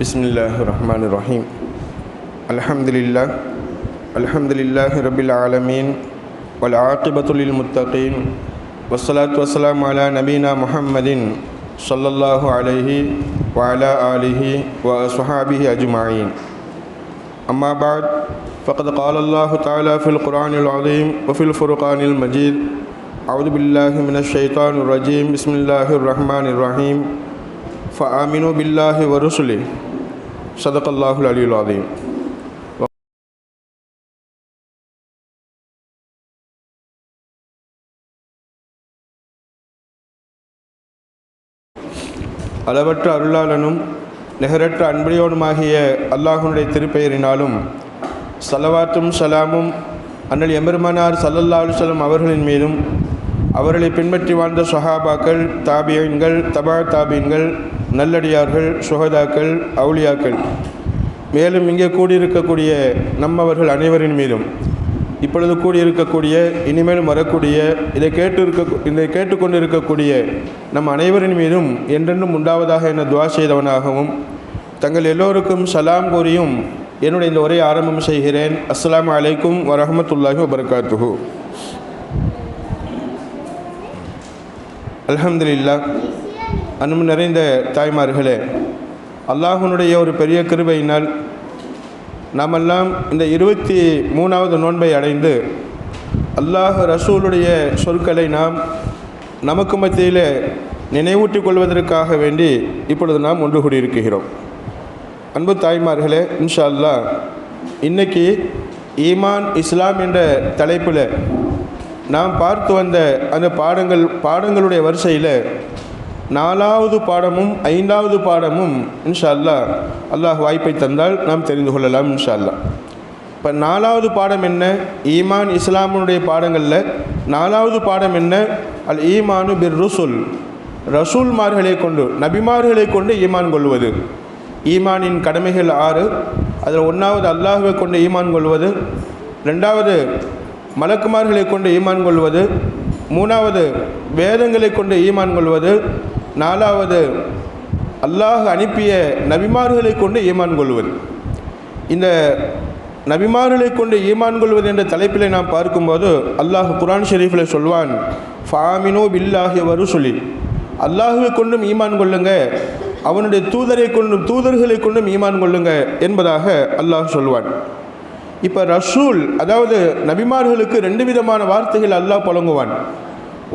Bismillahirrahmanirrahim. Alhamdulillah. Alhamdulillahi rabbil alamin. Wal aqibatu lil muttaqin. Wassalatu wassalamu ala nabina Muhammadin sallallahu alaihi wa ala alihi wa ashabihi ajma'in. Amma ba'd. Faqad qala Allah ta'ala fil Qur'anil azim wa fil Furqanil majid. A'udhu billahi minash shaitanir rajim. Bismillahirrahmanirrahim. فآمنوا بالله ورسله صدق الله العلي العظيم. அளவற்ற அருளாளனும் நிகரற்ற அன்புடையோனுமாகிய அல்லாஹ்வுடைய திருப்பெயரினாலும் ஸலவாத்தும் ஸலாமும் அண்ணல் எம்பெருமானார் ஸல்லல்லாஹு அலைஹி வஸல்லம் அவர்களின் மீதும் அவர்களை பின்பற்றி வாழ்ந்த ஸஹாபாக்கள், தாபியீன்கள், தபா தாபியீன்கள், நல்லடியார்கள், சுஹதாக்கள், அவுலியாக்கள், மேலும் இங்கே கூடியிருக்கக்கூடிய நம்மவர்கள் அனைவரின் மீதும் இப்பொழுது கூடியிருக்கக்கூடிய இனிமேலும் வரக்கூடிய இதை கேட்டுக்கொண்டு இருக்கக்கூடிய நம் அனைவரின் மீதும் என்றென்றும் உண்டாவதாக என துவா செய்தவனாகவும் தங்கள் எல்லோருக்கும் சலாம் கூறியும் என்னுடைய இந்த உரையை ஆரம்பம் செய்கிறேன். அஸ்ஸலாமு அலைக்கும் வரஹ்மத்துல்லாஹி வபரகாத்துஹு. அல்ஹம்துலில்லாஹ். அன்பு நிறைந்த தாய்மார்களே, அல்லாஹ்வுடைய ஒரு பெரிய கிருபையினால் நாமெல்லாம் இந்த 23வது நோன்பை அடைந்து அல்லாஹ் ரசூலுடைய சொற்களை நாம் நமக்கு மத்தியில் நினைவூட்டிக் கொள்வதற்காக வேண்டி இப்பொழுது நாம் ஒன்று கூடியிருக்கிறோம். அன்பு தாய்மார்களே, இன்ஷா அல்லாஹ் இன்றைக்கி ஈமான் இஸ்லாம் என்ற தலைப்பில் நாம் பார்த்து வந்த அந்த பாடங்களுடைய வரிசையில் 4வது பாடமும் 5வது பாடமும் இன்ஷா அல்லாஹ் அல்லாஹ் வாய்ப்பை தந்தால் நாம் தெரிந்து கொள்ளலாம் இன்ஷா அல்லாஹ். இப்போ 4வது பாடம் என்ன? ஈமான் இஸ்லாமுடைய பாடங்களில் 4வது பாடம் என்ன? அல் ஈமானு பிர் ருசுல், ரசூல்மார்களை கொண்டு, நபிமார்களை கொண்டு ஈமான் கொள்வது. ஈமானின் கடமைகள் 6. அதில் 1வது அல்லாஹ்வை கொண்டு ஈமான் கொள்வது, 2வது மலக்குமார்களை கொண்டு ஈமான் கொள்வது, 3வது வேதங்களை கொண்டு ஈமான் கொள்வது, 4வது அல்லாஹ் அனுப்பிய நபிமார்களை கொண்டு ஈமான் கொள்வது. இந்த நபிமார்களை கொண்டு ஈமான் கொள்வது என்ற தலைப்பில் நாம் பார்க்கும்போது அல்லாஹ் குர்ஆன் ஷரீஃபில் சொல்வான், ஃபாமினு பில்லாஹி வருசுலி, அல்லாஹுவை கொண்டும் ஈமான் கொள்ளுங்க, அவனுடைய தூதர்களை கொண்டும் ஈமான் கொள்ளுங்க என்பதாக அல்லாஹ் சொல்வான். இப்போ ரசூல், அதாவது நபிமார்களுக்கு 2 விதமான வார்த்தைகள் அல்லாஹ் புழங்குவான்.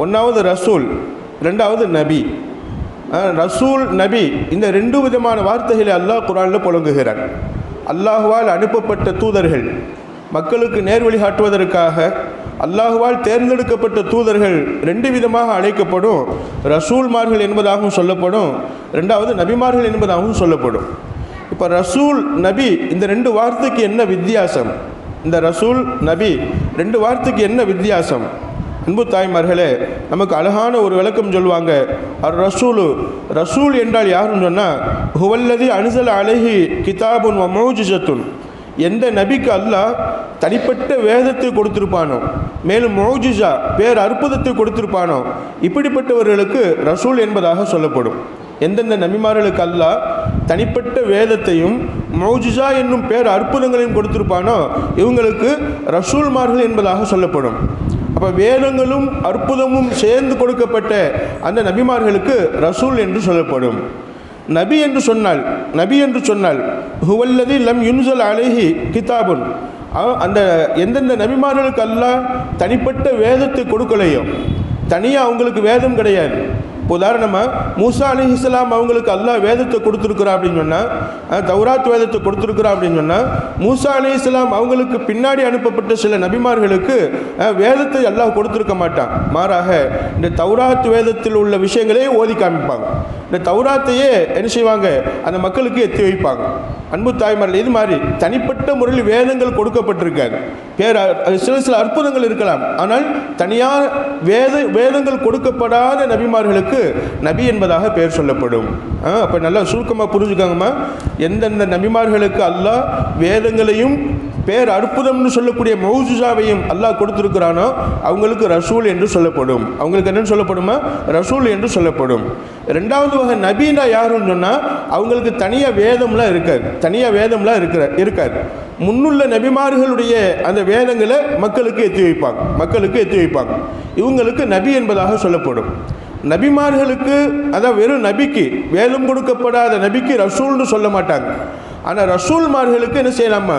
1வது ரசூல், 2வது நபி. ரசூல், நபி, இந்த 2 விதமான வார்த்தைகளை அல்லாஹ் குர்ஆனில் புழங்குகிறான். அல்லாஹுவால் அனுப்பப்பட்ட தூதர்கள், மக்களுக்கு நேர்வழி காட்டுவதற்காக அல்லாஹுவால் தேர்ந்தெடுக்கப்பட்ட தூதர்கள் 2 விதமாக அழைக்கப்படும். ரசூல்மார்கள் என்பதாகவும் சொல்லப்படும், 2வது நபிமார்கள் என்பதாகவும் சொல்லப்படும். இப்போ ரசூல், நபி, இந்த 2 வார்த்தைக்கு என்ன வித்தியாசம்? இந்த ரசூல், நபி 2 வார்த்தைக்கு என்ன வித்தியாசம்? அன்பு தாய்மார்களே, நமக்கு அழகான ஒரு விளக்கம் சொல்லுவாங்க. அர் ரசூலு, ரசூல் என்றால் யாருன்னு சொன்னால், ஹுவல்லதி அன்ஸல அலைஹி கிதாபுன் வ மௌஜிஸத்துன், எந்த நபிக்கு அல்லாஹ் தனிப்பட்ட வேதத்தை கொடுத்திருப்பானோ, மேலும் மௌஜிஸா பேர் அற்புதத்தை கொடுத்திருப்பானோ, இப்படிப்பட்டவர்களுக்கு ரசூல் என்பதாக சொல்லப்படும். எந்தெந்த நபிமார்களுக்கு அல்லாஹ் தனிப்பட்ட வேதத்தையும் மௌஜிஸா என்னும் பேர் அற்புதங்களையும் கொடுத்திருப்பானோ இவங்களுக்கு ரசூல்மார்கள் என்பதாக சொல்லப்படும். அப்போ வேதங்களும் அற்புதமும் சேர்ந்து கொடுக்கப்பட்ட அந்த நபிமார்களுக்கு ரசூல் என்று சொல்லப்படும். நபி என்று சொன்னால் ஹுவல்லதி லம் யுன்ஸல் அலைஹி கிதாபுன், அந்த எந்தெந்த நபிமார்களுக்கு அல்லாஹ் தனிப்பட்ட வேதத்தை கொடுக்கலையோ, தனியாக அவங்களுக்கு வேதம் கிடையாது. உதாரணமாக மூசா அலைஹிஸ்ஸலாம் அவங்களுக்கு அல்லாஹ் வேதத்தை கொடுத்துருக்குறா அப்படின்னு சொன்னால், தௌராத் வேதத்தை கொடுத்துருக்குறா அப்படின்னு சொன்னால், மூசா அலைஹிஸ்ஸலாம் அவங்களுக்கு பின்னாடி அனுப்பப்பட்ட சில நபிமார்களுக்கு வேதத்தை அல்லாஹ் கொடுத்துருக்க மாட்டான். மாறாக இந்த தௌராத் வேதத்தில் உள்ள விஷயங்களே ஓதி காமிப்பாங்க. இந்த தௌராத்தையே என்ன செய்வாங்க, அந்த மக்களுக்கு எத்தி வைப்பாங்க. அன்பு தாய்மார்கள், இது மாதிரி தனிப்பட்ட முறையில் வேதங்கள் கொடுக்கப்பட்டிருக்காது. சில அற்புதங்கள் இருக்கலாம், ஆனால் தனியார் வேதங்கள் கொடுக்கப்படாத நபிமார்களுக்கு நபி என்பதாக பெயர் சொல்லப்படும். அப்போ நல்லா சுருக்கமாக புரிஞ்சுக்காங்கம்மா, எந்தெந்த நபிமார்களுக்கு அல்லாஹ் வேதங்களையும் பேர் அற்புதம்னு சொல்லக்கூடிய மௌஜிஸாவையும் அல்லாஹ் கொடுத்துருக்கிறானோ அவங்களுக்கு ரசூல் என்று சொல்லப்படும். அவங்களுக்கு என்னன்னு சொல்லப்படுமா? ரசூல் என்று சொல்லப்படும். ரெண்டாவது வகை நபின்னா யாருன்னு சொன்னால் அவங்களுக்கு தனியாக வேதம்லாம் இருக்காது. முன்னுள்ள நபிமார்களுடைய அந்த வேதங்களை மக்களுக்கு எத்தி வைப்பாங்க. இவங்களுக்கு நபி என்பதாக சொல்லப்படும். நபிமார்களுக்கு, அதான் வெறும் நபிக்கு, வேதம் கொடுக்கப்படாத நபிக்கு ரசூல்னு சொல்ல மாட்டாங்க. ஆனால் ரசூல்மார்களுக்கு என்ன செய்யலாமா,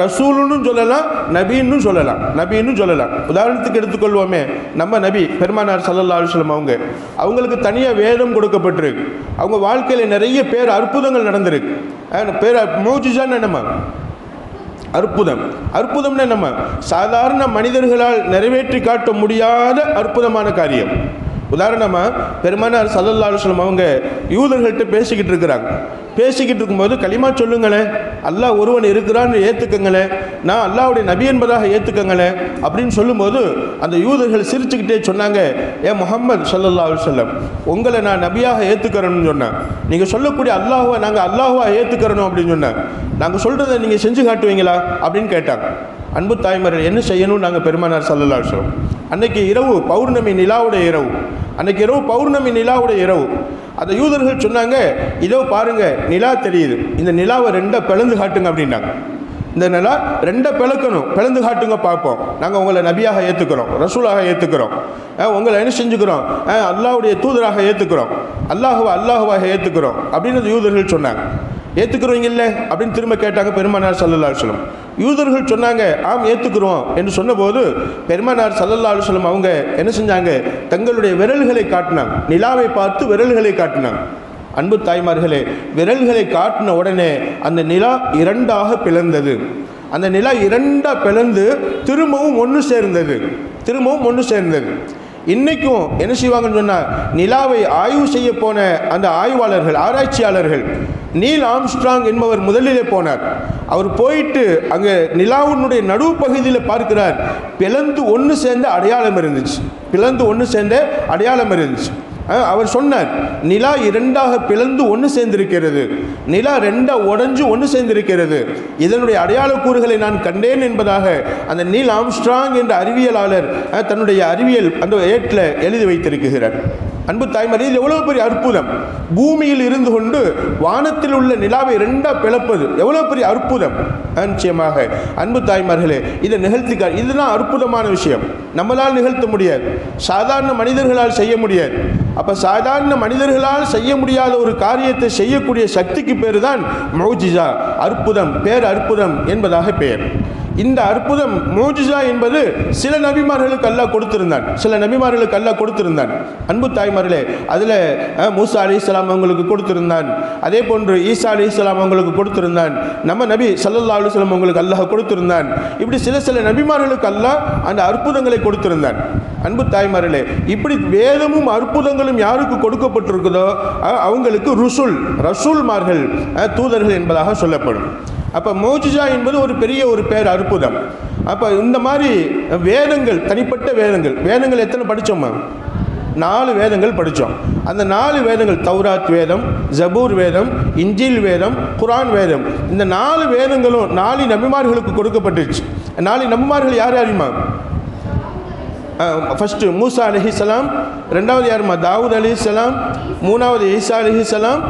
ரசூலுன்னு சொல்லலாம், நபின்னு சொல்லலாம். உதாரணத்துக்கு எடுத்துக்கொள்வோமே, நம்ம நபி பெருமானார் ஸல்லல்லாஹு அலைஹி வஸல்லம் அவங்களுக்கு தனியாக வேதம் கொடுக்கப்பட்டிருக்கு. அவங்க வாழ்க்கையில் நிறைய பேர் அற்புதங்கள் நடந்திருக்கு. பேர் மௌஜிஸான்னு என்னம்மா, அற்புதம்னு என்னம்மா, சாதாரண மனிதர்களால் நிறைவேற்றி காட்ட முடியாத அற்புதமான காரியம். உதாரணமாக பெருமானார் ஸல்லல்லாஹு அலைஹி வஸல்லம் அவங்க யூதர்கள்ட்ட பேசிக்கிட்டு இருக்கும்போது கலிமா சொல்லுங்களேன், அல்லாஹ் ஒருவன் இருக்கிறான்னு ஏற்றுக்கங்களேன், நான் அல்லாஹ்வுடைய நபி என்பதாக ஏற்றுக்கங்களேன் அப்படின்னு சொல்லும்போது அந்த யூதர்கள் சிரிச்சுக்கிட்டே சொன்னாங்க, முஹம்மது ஸல்லல்லாஹு அலைஹி வஸல்லம் உங்களை நான் நபியாக ஏற்றுக்கிறேன்னு சொன்னேன், நீங்கள் சொல்லக்கூடிய அல்லாஹுவை நாங்கள் அல்லாஹுவா ஏற்றுக்கிறணும் அப்படின்னு சொன்னேன், நாங்கள் சொல்கிறத நீங்கள் செஞ்சு காட்டுவீங்களா அப்படின்னு கேட்டாங்க. அன்பு தாய்மார்கள், என்ன செய்யணும்? நாங்கள் பெருமானார் ஸல்லல்லாஹு அலைஹி வஸல்லம் அன்னைக்கு இரவு பௌர்ணமி நிலாவுடைய இரவு, அந்த யூதர்கள் சொன்னாங்க, இதோ பாருங்க நிலா தெரியுது, இந்த நிலாவை ரெண்டா பிளந்து காட்டுங்க அப்படின்னாங்க. இந்த நிலா ரெண்டா பிளந்து காட்டுங்க பார்ப்போம், நாங்கள் உங்களை நபியாக ஏற்றுக்கிறோம், ரசூலாக ஏற்றுக்கிறோம், உங்களை என்ன செஞ்சுக்கிறோம், அல்லாஹ்வுடைய தூதராக ஏற்றுக்கிறோம், அல்லாஹுவாக ஏற்றுக்கிறோம் அப்படின்னு அந்த யூதர்கள் சொன்னாங்க. ஏற்றுக்கிறவங்க இல்லை அப்படின்னு திரும்ப கேட்டாங்க பெருமானார் ஸல்லல்லாஹு அலைஹி வஸல்லம். யூதர்கள் சொன்னாங்க, ஆம் ஏற்றுக்கிறோம் என்று சொன்னபோது பெருமானார் ஸல்லல்லாஹு அலைஹி வஸல்லம் அவங்க என்ன செஞ்சாங்க, தங்களுடைய விரல்களை காட்டினாங்க, நிலாவை பார்த்து விரல்களை காட்டினாங்க. அன்பு தாய்மார்களே, விரல்களை காட்டின உடனே அந்த நிலா இரண்டாக பிளந்தது. அந்த நிலா இரண்டா பிளந்து திரும்பவும் ஒன்று சேர்ந்தது. இன்னைக்கும் என்ன செய்வாங்கன்னு சொன்னால், நிலாவை ஆய்வு செய்ய போன அந்த ஆராய்ச்சியாளர்கள் நீல் ஆம்ஸ்ட்ராங் என்பவர் முதலிலே போனார். அவர் போயிட்டு அங்கே நிலாவினுடைய நடுவு பகுதியில் பார்க்கிறார், பிளந்து ஒன்று சேர்ந்த அடையாளம் இருந்துச்சு. அவர் சொன்னார், நிலா இரண்டாக பிளந்து ஒன்று சேர்ந்திருக்கிறது, நிலா ரெண்டா உடைஞ்சு ஒன்று சேர்ந்திருக்கிறது, இதனுடைய அடையாள கூறுகளை நான் கண்டேன் என்பதாக அந்த நீல் ஆம்ஸ்ட்ராங் என்ற அறிவியலாளர் தன்னுடைய அறிவியல் அந்த ஏட்டில் எழுதி வைத்திருக்கிறார். அன்பு தாய்மாரே, இது எவ்வளவு பெரிய அற்புதம்! பூமியில் இருந்து கொண்டு வானத்தில் உள்ள நிலாவை ரெண்டா பிளப்பது எவ்வளவு பெரிய அற்புதம்! நிச்சயமாக அன்பு தாய்மார்களே, இதை நிகழ்த்திக்கார். இதுதான் அற்புதமான விஷயம். நம்மளால் நிகழ்த்த முடியாது, சாதாரண மனிதர்களால் செய்ய முடியாது. அப்போ சாதாரண மனிதர்களால் செய்ய முடியாத ஒரு காரியத்தை செய்யக்கூடிய சக்திக்கு பேர் தான் மௌஜிஸா, அற்புதம், பேரற்புதம் என்பதாக பெயர். இந்த அற்புதம் மௌஜிஸா என்பது சில நபிமார்களுக்கு அல்லாஹ் கொடுத்திருந்தான். அன்பு தாய்மார்களே, அதில் மூசா அலைஹிஸ்ஸலாம் அவங்களுக்கு கொடுத்திருந்தான், அதே போன்று ஈசா அலைஹிஸ்ஸலாம் அவங்களுக்கு கொடுத்திருந்தான், நம்ம நபி ஸல்லல்லாஹு அலைஹி வஸல்லம் அவங்களுக்கு அல்லாஹ் கொடுத்திருந்தான். இப்படி சில நபிமார்களுக்கு அல்லாஹ் அந்த அற்புதங்களை கொடுத்திருந்தான். அன்பு தாய்மார்களே, இப்படி வேதமும் அற்புதங்களும் யாருக்கு கொடுக்கப்பட்டிருக்குதோ அவங்களுக்கு ரசூல்மார்கள், தூதர்கள் என்பதாக சொல்லப்படும். அப்போ மௌஜிஸா என்பது ஒரு பெரிய பேர் அற்புதம். அப்போ இந்த மாதிரி வேதங்கள், தனிப்பட்ட வேதங்கள் எத்தனை படித்தோமா? 4 வேதங்கள் படித்தோம். அந்த 4 வேதங்கள், தௌராத் வேதம், ஜபூர் வேதம், இஞ்சில் வேதம், குர்ஆன் வேதம், இந்த 4 வேதங்களும் 4 நபிமார்களுக்கு கொடுக்கப்பட்டுச்சு. 4 நபிமார்கள் யார் யாருமா? ஃபஸ்ட்டு மூசா அலைஹிஸ்ஸலாம், ரெண்டாவது யாருமா? தாவூத் அலைஹிஸ்ஸலாம், மூணாவது ஈசா அலைஹிஸ்ஸலாம்,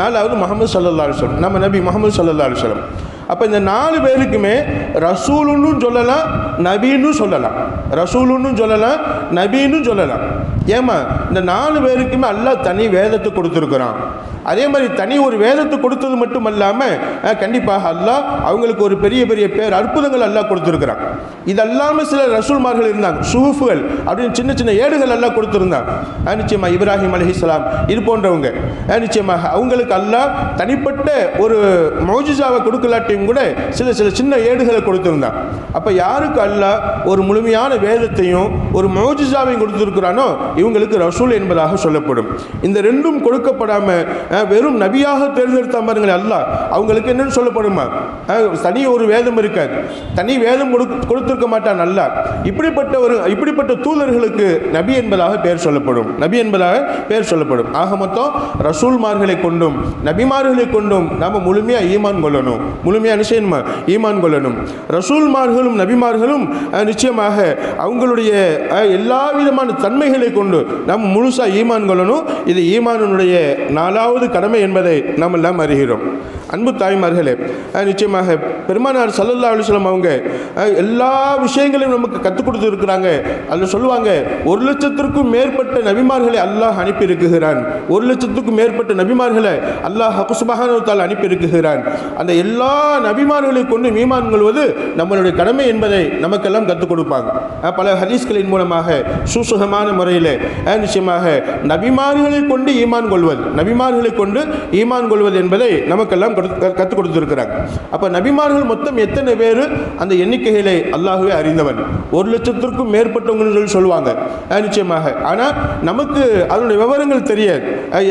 4வது முஹம்மது ஸல்லல்லாஹு அலைஹி வஸல்லம், நம்ம நபி முஹம்மது ஸல்லல்லாஹு அலைஹி வஸல்லம். அப்போ இந்த 4 பேருக்குமே ரசூலுன்னு சொல்லலாம், நபின்னு சொல்லலாம். ஏமா, இந்த 4 பேருக்குமே அல்லாஹ் தனி வேதத்தை கொடுத்துருக்குறான். அதே மாதிரி தனி ஒரு வேதத்தை கொடுத்தது மட்டும் இல்லாமல் கண்டிப்பாக அல்லாஹ் அவங்களுக்கு ஒரு பெரிய பேர் அற்புதங்கள் அல்லாஹ் கொடுத்துருக்குறான். இது அல்லாமல் சில ரசூல்மார்கள் இருந்தாங்க, சுஹுஃபுகள் அப்படின்னு சின்ன ஏடுகள் அல்லாஹ் கொடுத்துருந்தாங்க. நிச்சயமாக இப்ராஹிம் அலைஹிஸ்ஸலாம் இது போன்றவங்க, நிச்சயமாக அவங்களுக்கு அல்லாஹ் தனிப்பட்ட ஒரு மௌஜிஸாவை கொடுக்கலாட்டியும் கூட சில சின்ன ஏடுகளை கொடுத்துருந்தாங்க. அப்போ யாருக்கு அல்லாஹ் ஒரு முழுமையான வேதத்தையும் ஒரு மௌஜிஸாவையும் கொடுத்துருக்கிறானோ இவங்களுக்கு ரசூல் என்பதாக சொல்லப்படும். இந்த ரெண்டும் கொடுக்கப்படாமல் வெறும் நபியாக தேர்ந்தெடுத்த பாருங்களே அல்லாஹ், அவங்களுக்கு என்னன்னு சொல்லப்படுமா? தனி ஒரு வேதம் இருக்காது, தனி வேதம் கொடுத்திருக்க மாட்டான் அல்லாஹ். இப்படிப்பட்ட தூதர்களுக்கு நபி என்பதாக பெயர் சொல்லப்படும். ஆக மொத்தம் ரசூல்மார்களை கொண்டும் நபிமார்களை கொண்டும் நாம் முழுமையாக ஈமான் கொள்ளணும். ரசூல்மார்களும் நபிமார்களும் நிச்சயமாக அவங்களுடைய எல்லா விதமான தன்மைகளை கொண்டு கொண்டு நாம் முழுசாக ஈமான் கொள்ளணும். இது ஈமானுடைய 4வது கடமை என்பதை நாம் எல்லாம் அறிகிறோம். அன்பு தாய்மார்களே, நிச்சயமாக பெருமானார் ஸல்லல்லாஹு அலைஹி வஸல்லம் அவங்க எல்லா விஷயங்களையும் நமக்கு கற்றுக் கொடுத்து இருக்கிறாங்க. அதில் சொல்லுவாங்க, 1,00,000க்கும் மேற்பட்ட நபிமார்களை அல்லாஹ் அனுப்பியிருக்கிறான். 1,00,000க்கும் மேற்பட்ட நபிமார்களை அல்லாஹ் சுப்ஹானஹு வ தஆலா அனுப்பியிருக்கிறான். அந்த எல்லா நபிமார்களை கொண்டு ஈமான் கொள்வது நம்மளுடைய கடமை என்பதை நமக்கெல்லாம் கற்றுக் கொடுப்பாங்க. பல ஹதீஸ்களின் மூலமாக சுசுகமான முறையில் நிச்சயமாக நபிமார்களை கொண்டு ஈமான் கொள்வது, நபிமார்களை கொண்டு ஈமான் கொள்வது என்பதை நமக்கெல்லாம் கற்றுக் கொடுத்திருக்கிறாங்க. அப்போ நபிமார்கள் மொத்தம் எத்தனை பேர் அந்த எண்ணிக்கைகளை அல்லாஹ்வே அறிந்தவன். 1,00,000க்கும் மேற்பட்டவங்க சொல்லுவாங்க நிச்சயமாக. ஆனால் நமக்கு அதனுடைய விவரங்கள் தெரியாது.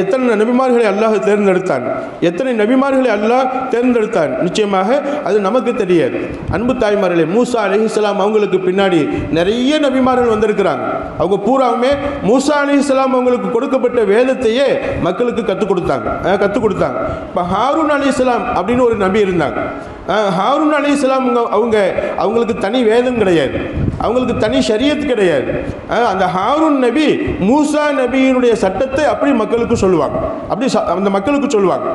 எத்தனை நபிமார்களை அல்லாஹ் தேர்ந்தெடுத்தான், எத்தனை நபிமார்களை அல்லாஹ் தேர்ந்தெடுத்தான், நிச்சயமாக அது நமக்கு தெரியாது. அன்பு தாய்மார்களே, மூசா அலைஹிஸ்ஸலாம் அவங்களுக்கு பின்னாடி நிறைய நபிமார்கள் வந்திருக்கிறாங்க. அவங்க பூராவுமே மூசா அலைஹிஸ்ஸலாம் அவங்களுக்கு கொடுக்கப்பட்ட வேதத்தையே மக்களுக்கு கற்றுக் கொடுத்தாங்க. இப்போ ஹாரூன் அலைஹிஸ்ஸலாம் அப்படின்னு ஒரு நபி இருந்தாங்க. ஹாரூன் அலைஹிஸ்ஸலாம் அவங்களுக்கு தனி வேதம் கிடையாது, அவங்களுக்கு தனி ஷரியத் கிடையாது. அந்த ஹாரூன் நபி மூசா நபியினுடைய சட்டத்தை அப்படி மக்களுக்கு சொல்லுவாங்க, அப்படி அந்த மக்களுக்கு சொல்லுவாங்க.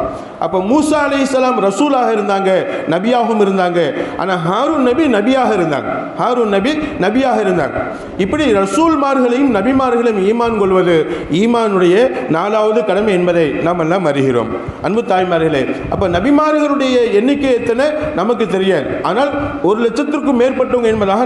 அப்போ மூசா அலைஹிஸ்ஸலாம் ரசூலாக இருந்தாங்க, நபியாகவும் இருந்தாங்க. ஆனால் ஹாரூன் நபி நபியாக இருந்தாங்க. இப்படி ரசூல்மார்களையும் நபிமார்களையும் ஈமான் கொள்வது ஈமானுடைய 4வது கடமை என்பதை நாம் எல்லாம் அறிகிறோம். அன்பு தாய்மார்களே, அப்போ நபிமார்களுடைய எண்ணிக்கை எத்தனை நமக்கு தெரியாது. ஆனால் 1,00,000க்கும் மேற்பட்டவங்க என்பதாக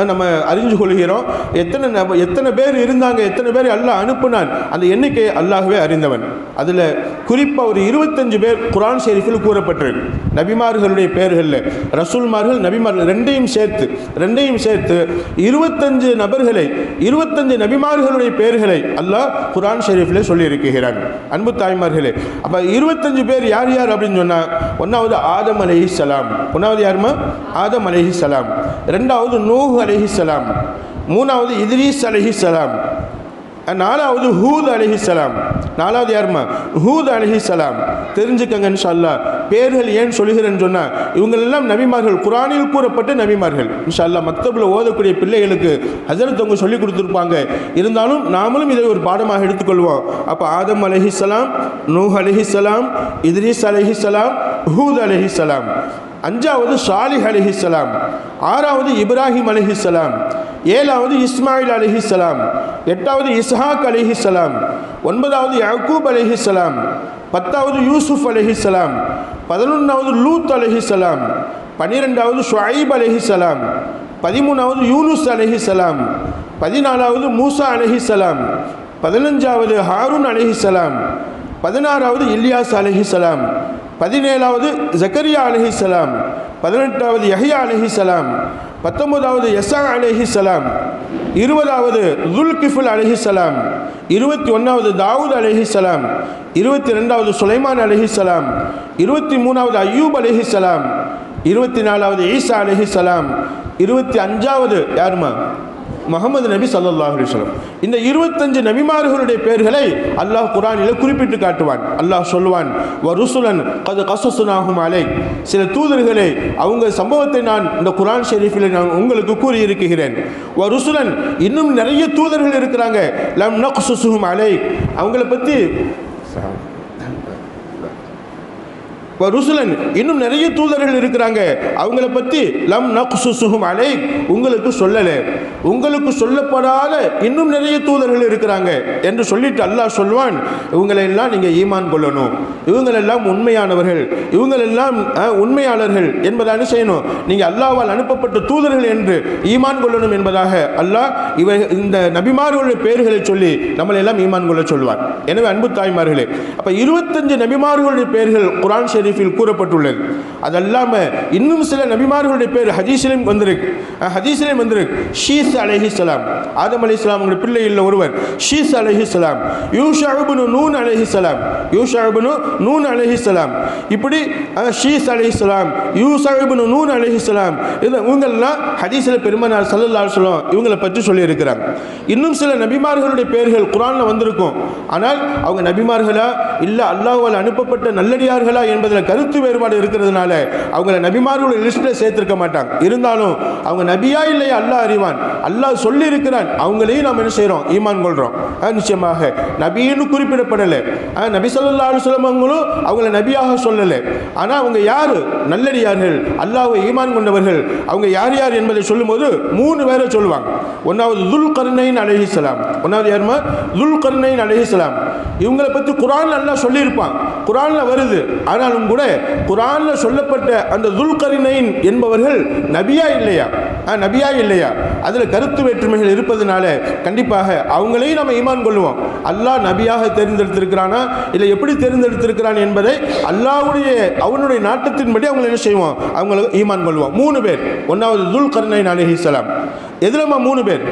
நம்ம அறிஞ்சு கொள்கிறோம். எத்தனை பேர் இருந்தாங்க, எத்தனை பேர் அல்லாஹ் அனுப்பினான், அந்த எண்ணிக்கையை அல்லாஹ்வே அறிந்தவன். அதில் குறிப்பாக ஒரு 25 பேர் குர்ஆன் ஷரீஃபில் கூறப்பட்டிருக்கு. நபிமார்களுடைய பெயர்களில் ரசூல்மார்கள் நபிமார்கள் ரெண்டையும் சேர்த்து 25 நபர்களை, 25 நபிமார்களுடைய பெயர்களை அல்லாஹ் குர்ஆன் ஷரீஃபில் சொல்லியிருக்கிறான். அன்பு தாய்மார்களே, அப்போ 25 பேர் யார் யார் அப்படின்னு சொன்னால், 1வது ஆதம் அலைஹிஸ்ஸலாம், 1வது யாருமா? ஆதம் அலைஹிஸ்ஸலாம். 2வது நூஹ் அலைஹிஸ்ஸலாம். 3வது இத்ரீஸ் அலைஹிஸ்ஸலாம். 4வது ஹூத் அலைஹிஸ்ஸலாம். 4வது யாருமா? ஹூத் அலைஹிஸ்ஸலாம். தெரிஞ்சுக்கங்க இன்ஷா அல்லாஹ். பேர்கள் ஏன் சொல்லுகிறேன்னு சொன்னால், இவங்களெல்லாம் நபிமார்கள், குர்ஆனில் கூறப்பட்ட நபிமார்கள். இன்ஷா அல்லாஹ் மக்தபில் ஓதக்கூடிய பிள்ளைகளுக்கு ஹஸரத் அவங்க சொல்லி கொடுத்துருப்பாங்க. இருந்தாலும் நாமளும் இதை ஒரு பாடமாக எடுத்துக்கொள்வோம். அப்போ ஆதம் அலைஹிஸ்ஸலாம், நூஹ் அலைஹிஸ்ஸலாம், இத்ரீஸ் அலைஹிஸ்ஸலாம், ஹூத் அலைஹிஸ்ஸலாம். 5வது சாலிஹ் அலைஹிஸ்ஸலாம். 6வது இப்ராஹிம் அலைஹிஸ்ஸலாம். 7வது இஸ்மாயில் அலைஹிஸ்ஸலாம். 8வது இஸ்ஹாக் அலைஹிஸ்ஸலாம். 9வது யாக்கூப் அலைஹிஸ்ஸலாம். 10வது யூசுஃப் அலைஹிஸ்ஸலாம். 11வது லூத் அலைஹிஸ்ஸலாம். 12வது ஷுஐப் அலைஹிஸ்ஸலாம். 13வது யூனுஸ் அலைஹிஸ்ஸலாம். 14வது மூசா அலைஹிஸ்ஸலாம். 15வது ஹாரூன் அலைஹிஸ்ஸலாம். 16வது இல்யாஸ் அலைஹிஸ்ஸலாம். 17வது ஜக்கரியா அலைஹிஸ்ஸலாம். 18வது யஹ்யா அலைஹிஸ்ஸலாம். 19வது யஸா அலைஹிஸ்ஸலாம். 20வது துல்கிஃபுல் அலைஹிஸ்ஸலாம். 21வது தாவூத் அலைஹிஸ்ஸலாம். 22வது சுலைமான் அலைஹிஸ்ஸலாம். 23வது அய்யூப் அலைஹிஸ்ஸலாம். 24வது ஈசா அலைஹிஸ்ஸலாம். 25வது யாருமா? முஹம்மது நபி ஸல்லல்லாஹு அலைஹி வஸல்லம். இந்த 25 நபிமார்களுடைய பெயர்களை அல்லாஹ் குர்ஆனில் குறிப்பிட்டு காட்டுவான். அல்லாஹ் சொல்லுவான், வ ருசுலன் கத் கஸஸ்னாஹும் அலைக். சில தூதர்களை அவங்க சம்பவத்தை நான் இந்த குர்ஆன் ஷரீஃபில் நான் உங்களுக்கு கூறியிருக்கிறேன். வ ருசுலன், இன்னும் நிறைய தூதர்கள் இருக்கிறாங்க. லம் நக்ஸுசுஹும் அலைக், அவங்கள பற்றி ருசுலன், இன்னும் நிறைய தூதர்கள் இருக்கிறாங்க, அவங்கள பற்றி லம் நக்ஸுசுஹும் அலைக், உங்களுக்கு சொல்லலை. உங்களுக்கு சொல்லப்படாத இன்னும் நிறைய தூதர்கள் இருக்கிறாங்க என்று சொல்லிட்டு அல்லாஹ் சொல்வான், இவங்களெல்லாம் நீங்கள் ஈமான் கொள்ளணும், இவங்களெல்லாம் உண்மையானவர்கள், இவங்களெல்லாம் உண்மையாளர்கள் என்பதான செய்யணும். நீங்கள் அல்லாஹ்வால் அனுப்பப்பட்ட தூதர்கள் என்று ஈமான் கொள்ளணும் என்பதாக அல்லாஹ் இந்த நபிமார்களுடைய பெயர்களை சொல்லி நம்மளெல்லாம் ஈமான் கொள்ள சொல்வார். எனவே அன்பு தாய்மார்களே, அப்போ 25 நபிமார்களுடைய பெயர்கள் குர்ஆன் ஷரீஃபில் கூறப்பட்டுள்ளது. அதல்லாம இன்னும் சில நபிமார்களுடைய பேர் ஹதீஸிலும் வந்திருக்கு. ஷீஸ் அலைஹிஸ்ஸலாம், ஆதம் அலைஹிஸ்ஸலாம் உங்களுடைய பிள்ளையில் ஒருவர் ஷீஸ் அலைஹிஸ்ஸலாம். யூஷா இப்னு நூன் அலைஹிஸ்ஸலாம். இப்படி ஷீஸ் அலைஹிஸ்ஸலாம், யூஷா இப்னு நூன் அலைஹிஸ்ஸலாம், இவங்கெல்லாம் ஹதீஸில் பெருமானார் ஸல்லல்லாஹு அலைஹி வஸல்லம் இவங்களை பற்றி சொல்லி இருக்கிறாங்க. இன்னும் சில நபிமார்களுடைய பெயர்கள் குர்ஆனில் வந்திருக்கும். ஆனால் அவங்க நபிமார்களா இல்லை அல்லாஹ்வால் அனுப்பப்பட்ட நல்லடியார்களா என்பதில் சில கருத்து வேறுபாடு இருக்கிறதுனால அவங்கள நபிமார்களுடைய லிஸ்ட்டில் சேர்த்திருக்க மாட்டாங்க. இருந்தாலும் அவங்க நபியா இல்லையா அல்லாஹ் அறிவான். அல்லாஹ் சொல்லி இருக்கிறான், அவங்களையும் நாம் என்ன செய்கிறோம், ஈமான் கொள்கிறோம். நிச்சயமாக நபின்னு குறிப்பிடப்படலை. நபி ஸல்லல்லாஹு அலைஹி வஸல்லம் அவங்களும் அவங்கள நபியாக சொல்லலை. ஆனால் அவங்க யார், நல்லடியார்கள், அல்லாஹ்வை ஈமான் கொண்டவர்கள். அவங்க யார் யார் என்பதை சொல்லும்போது 3 பேரை சொல்லுவாங்க. ஒன்றாவது துல்கர்னைன் அலைஹிஸ்ஸலாம். ஒன்றாவது யாருமா, துல்கர்னைன் அலைஹிஸ்ஸலாம். இவங்களை பற்றி குர்ஆன் அல்லாஹ் சொல்லியிருப்பான், குர்ஆனில் வருது. ஆனாலும் கூட குர்ஆனில் சொல்லப்பட்ட அந்த துல்கர்னைன் என்பவர்கள் நபியா இல்லையா, நபியா இல்லையா, அதில் கருத்து வேற்றுமைகள் இருப்பதனால கண்டிப்பாக அவங்களையும் நம்ம ஈமான் கொள்வோம். அல்லாஹ் நபியாக தேர்ந்தெடுத்திருக்கிறானா இல்லை எப்படி தேர்ந்தெடுத்திருக்கிறான் என்பதை அல்லாஹ்வுடைய அவனுடைய நாட்டத்தின்படி அவங்களை என்ன செய்வோம், அவங்களுக்கு ஈமான் கொள்வோம். 3 பேர். ஒன்றாவது துல்கர்னைன் அலைஹிஸ்ஸலாம். எதுலமா 3 பேர்,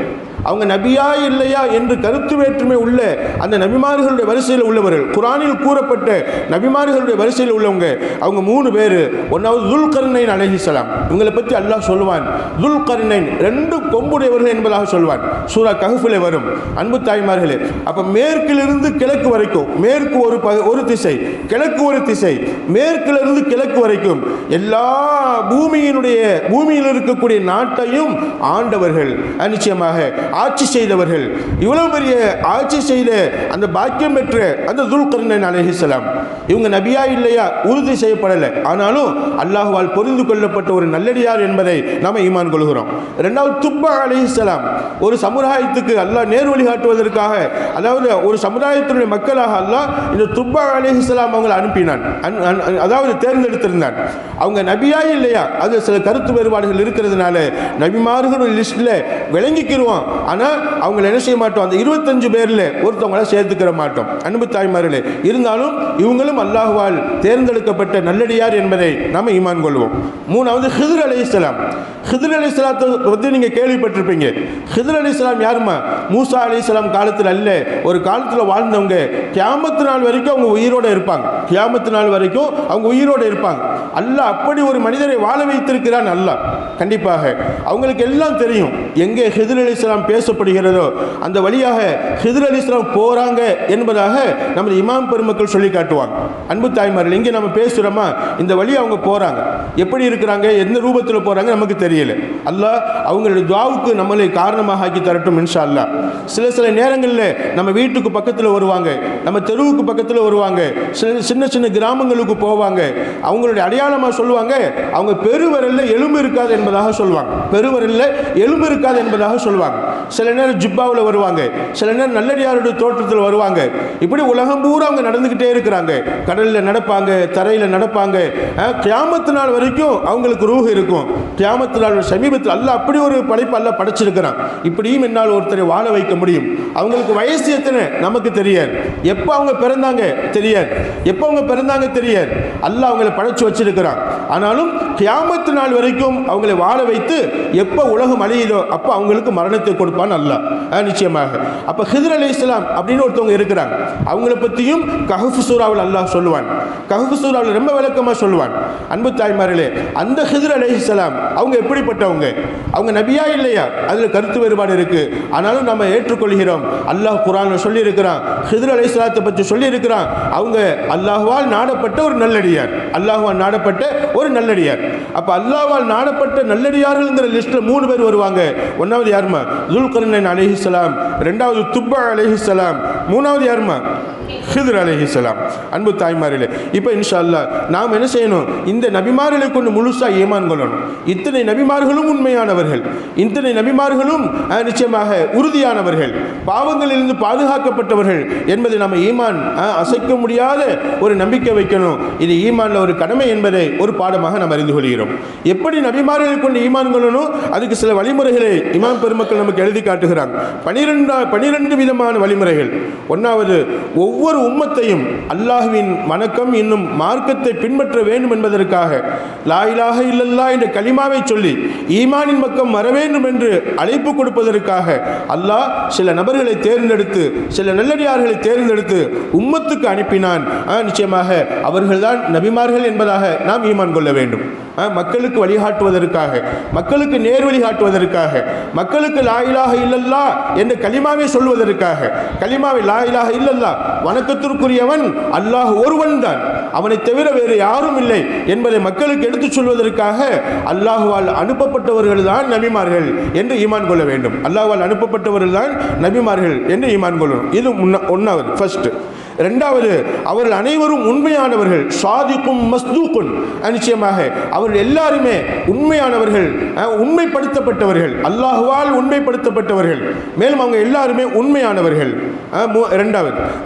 அவங்க நபியா இல்லையா என்று கருத்து வேற்றுமை உள்ள அந்த நபிமார்களுடைய வரிசையில் உள்ளவர்கள், குர்ஆனில் கூறப்பட்ட நபிமார்களுடைய வரிசையில் உள்ளவங்க அவங்க 3 பேர். ஒன்றாவது துல்கர்னைன் அலைஹிஸ்ஸலாம். இவங்களை பற்றி அல்லாஹ் சொல்லுவான், துல்கர்னைன் 2 கொம்புடையவர்கள் என்பதாக சொல்வான். சூரா கஹ்ஃபில் வரும். அன்பு தாய்மார்களே, அப்போ மேற்கிலிருந்து கிழக்கு வரைக்கும், மேற்கு ஒரு திசை, கிழக்கு ஒரு திசை, மேற்கிலிருந்து கிழக்கு வரைக்கும் எல்லா பூமியில் இருக்கக்கூடிய நாட்டையும் ஆண்டவர்கள், நிச்சயமாக ஆட்சி செய்தவர்கள். இவ்வளவு பெரிய ஆட்சி செய்த அந்த பாக்கியம் பெற்ற அந்த துல்கர்னைன் அலைஹிஸ்ஸலாம் இவங்க நபியா இல்லையா உறுதி செய்யப்படலை. ஆனாலும் அல்லாஹ்வால் பொருந்து கொள்ளப்பட்ட ஒரு நல்லடியார் என்பதை நாம் ஈமான் கொள்கிறோம். 2வது துப்பா அலைஹிஸ்ஸலாம். ஒரு சமுதாயத்துக்கு அல்லாஹ் நேர் வழிகாட்டுவதற்காக, அதாவது ஒரு சமுதாயத்தினுடைய மக்களாக அல்லாஹ் இந்த துப்பா அலைஹிஸ்ஸலாம் அவங்களை அனுப்பினான், அதாவது தேர்ந்தெடுத்திருந்தான். அவங்க நபியா இல்லையா அது சில கருத்து வேறுபாடுகள் இருக்கிறதுனால நபிமார்களுடைய லிஸ்ட்டில் விளங்கிக்கிறோம். ஆனால் அவங்களை என்ன செய்ய மாட்டோம், அந்த 25 பேரில் ஒருத்தவங்களை சேர்த்துக்கிற மாட்டோம். அன்பு தாய்மார்களே, இருந்தாலும் இவங்களும் அல்லாஹ்வால் தேர்ந்தெடுக்கப்பட்ட நல்லடியார் என்பதை நாம் ஈமான் கொள்வோம். 3வது ஹித்ர் அலைஹிஸ்ஸலாம். ஹித்ர் அலைஹிஸ்ஸலாத்தை பற்றி நீங்கள் கேள்விப்பட்டிருப்பீங்க. ஹித்ர் அலைஹிஸ்ஸலாம் யாருமா, மூசா அலைஹிஸ்ஸலாம் காலத்தில் அல்ல, ஒரு காலத்தில் வாழ்ந்தவங்க. கியாமத்து நாள் வரைக்கும் அவங்க உயிரோடு இருப்பாங்க. கியாமத்து நாள் வரைக்கும் அவங்க உயிரோடு இருப்பாங்க. அல்லாஹ் அப்படி ஒரு மனிதரை வாழ வைத்திருக்கிறான் அல்லாஹ். கண்டிப்பாக அவங்களுக்கு எல்லாம் தெரியும், எங்கே ஹித்ர் அலைஹிஸ்ஸலாம் பேசப்படுகிறதோ அந்த வழியாக ஹித்ர் அலைஹிஸ்ஸலாம் போறாங்க என்பதாக நமது இமாம் பெருமக்கள் சொல்லி காட்டுவாங்க. அன்பு தாய்மார்கள், இங்கே நம்ம பேசுகிறோமா, இந்த வழி அவங்க போறாங்க, எப்படி இருக்கிறாங்க, எந்த ரூபத்தில் போறாங்க நமக்கு தெரியல. அல்லாஹ் அவங்களுடைய துஆவுக்கு நம்மளை காரணமாக ஆக்கி தரட்டும் இன்ஷா அல்லாஹ். சில நேரங்களில் நம்ம வீட்டுக்கு பக்கத்தில் வருவாங்க, நம்ம தெருவுக்கு பக்கத்தில் வருவாங்க, சின்ன சின்ன கிராமங்களுக்கு போவாங்க. அவங்களுடைய அடையாளமாக சொல்லுவாங்க, அவங்க பெருவரல்ல எலும்பு இருக்காது என்பதாக சொல்லுவாங்க, பெருவரல்ல எலும்பு இருக்காது என்பதாக சொல்லுவாங்க. சில நேரம் ஜிப்பாவில் வருவாங்க, சில நேரம் நல்லடியாருடைய தோற்றத்தில் வருவாங்க. இப்படி உலகம் பூரா அவங்க நடந்துக்கிட்டே இருக்கிறாங்க. கடலில் நடப்பாங்க, தரையில் நடப்பாங்க. கியாமத்து நாள் வரைக்கும் அவங்களுக்கு ரூஹ் இருக்கும். கியாமத்து நாள் சமீபத்தில் அல்லாஹ் அப்படி ஒரு படைப்பு அல்லாஹ் படைச்சிருக்கிறான். இப்படியும் என்னால் ஒருத்தரை வாழ வைக்க முடியும். அவங்களுக்கு வயசு எத்தனை நமக்கு தெரியாது, எப்போ அவங்க பிறந்தாங்க தெரியாது, எப்போ அவங்க பிறந்தாங்க தெரியாது. அல்லாஹ் அவங்களை படைச்சு வச்சிருக்கிறான். ஆனாலும் கியாமத்து நாள் வரைக்கும் அவங்களை வாழ வைத்து எப்போ உலகம் அழியுதோ அப்போ அவங்களுக்கு மரணத்தை கொடுப்பான் அல்லாஹ். நிச்சயமாக. அப்போ ஹித்ர் அலைஹிஸ்ஸலாம் அப்படின்னு ஒருத்தவங்க இருக்கிறாங்க. அவங்கள பற்றியும் கஹ்ஃப் சூராவில் அல்லாஹ் சொல்லுவான். கஹ்ஃப் சூராவில் ரொம்ப விளக்கமாக சொல்லுவான். அன்பு தாய்மார்களே, அந்த ஹித்ர் அலைஹிஸ்ஸலாம் அவங்க எப்படிப்பட்டவங்க, அவங்க நபியா இல்லையா அதில் கருத்து வேறுபாடு இருக்கு. ஆனாலும் நம்ம ஏற்றுக்கொள்கிறோம். அல்லாஹ் குர்ஆனில் சொல்லி இருக்கிறான், ஹித்ர் அலைஹிஸ்ஸலாத்தை பற்றி சொல்லி இருக்கிறான், அவங்க அல்லாஹ்வால் நாடப்பட்ட ஒரு நல்லடியார், அல்லாஹ்வால் நாடப்பட்ட ஒரு நல்லடியார். அப்போ அல்லாஹ்வால் நாடப்பட்ட நல்லடியார்கள்ங்கிற லிஸ்ட்டில் 3 பேர் வருவாங்க. ஒன்றாவது யாருமா, துல்கர்னைன் அலைஹிஸ்ஸலாம். 2வது துப்பா அலைஹிஸ்ஸலாம். 3வது யாருமா, ஹித்ர் அலைஹிஸ்ஸலாம். அன்பு தாய்மார்களே, இப்போ இன்ஷா அல்லாஹ் நாம் என்ன செய்யணும், இந்த நபிமார்களை கொண்டு முழுசாக ஈமான் கொள்ளணும். இத்தனை நபிமார்களும் உண்மையானவர்கள், இத்தனை நபிமார்களும் நிச்சயமாக உறுதியானவர்கள், பாவங்களிலிருந்து பாதுகாக்கப்பட்டவர்கள் என்பதை நம்ம ஈமான் அசைக்க முடியாத ஒரு நம்பிக்கை வைக்கணும். இது ஈமான்ல ஒரு கடமை என்பதை ஒரு பாடமாக நாம் அறிந்து கொள்கிறோம். எப்படி நபிமார்களை கொண்டு ஈமான் கொள்ளணும், அதுக்கு சில வழிமுறைகளை இமாம் பெருமக்கள் நமக்கு எழுதி காட்டுகிறாங்க. 12 விதமான வழிமுறைகள். 1வது, ஒவ்வொரு உம்மத்தையும் அல்லாஹ்வின் வணக்கம் என்னும் மார்க்கத்தை பின்பற்ற வேண்டும் என்பதற்காக லா இலாஹ இல்லல்லாஹ் என்ற கலிமாவை சொல்லி ஈமானின் பக்கம் வர வேண்டும் என்று அழைப்பு கொடுப்பதற்காக அல்லாஹ் சில நபர்களை தேர்ந்தெடுத்து, சில நல்லடியார்களை தேர்ந்தெடுத்து உம்மத்துக்கு அனுப்பினான். நிச்சயமாக அவர்கள்தான் நபிமார்கள் என்பதாக நாம் ஈமான் கொள்ள வேண்டும். மக்களுக்கு வழிகாட்டுவதற்காக, மக்களுக்கு நேர் வழிகாட்டுவதற்காக, மக்களுக்கு லா இலாஹ இலாஹ இல்லல்லாஹ் என்ற கலிமாவை சொல்வதற்காக, கலிமாவை லா இலாஹ இல்லல்லாஹ் வணக்கத்திற்குரியவன் அல்லாஹ் ஒருவன் தான், அவனை தவிர வேறு யாரும் இல்லை என்பதை மக்களுக்கு எடுத்துச் சொல்வதற்காக அல்லாஹுவால் அனுப்பப்பட்டவர்கள் தான் நபிமார்கள் என்று ஈமான் கொள்ள வேண்டும். அல்லாஹுவால் அனுப்பப்பட்டவர்கள் தான் நபிமார்கள் என்று ஈமான் கொள்ளணும். இது ஒன்றாவது, ஃபர்ஸ்ட். இரண்டாவது, அவர்கள் அனைவரும் உண்மையானவர்கள், சாதிக்கும் மஸ்தூக்குன், நிச்சயமாக அவர்கள் எல்லாருமே உண்மையானவர்கள், உண்மைப்படுத்தப்பட்டவர்கள், அல்லாஹுவால் உண்மைப்படுத்தப்பட்டவர்கள், மேலும் அவங்க எல்லாருமே உண்மையானவர்கள்.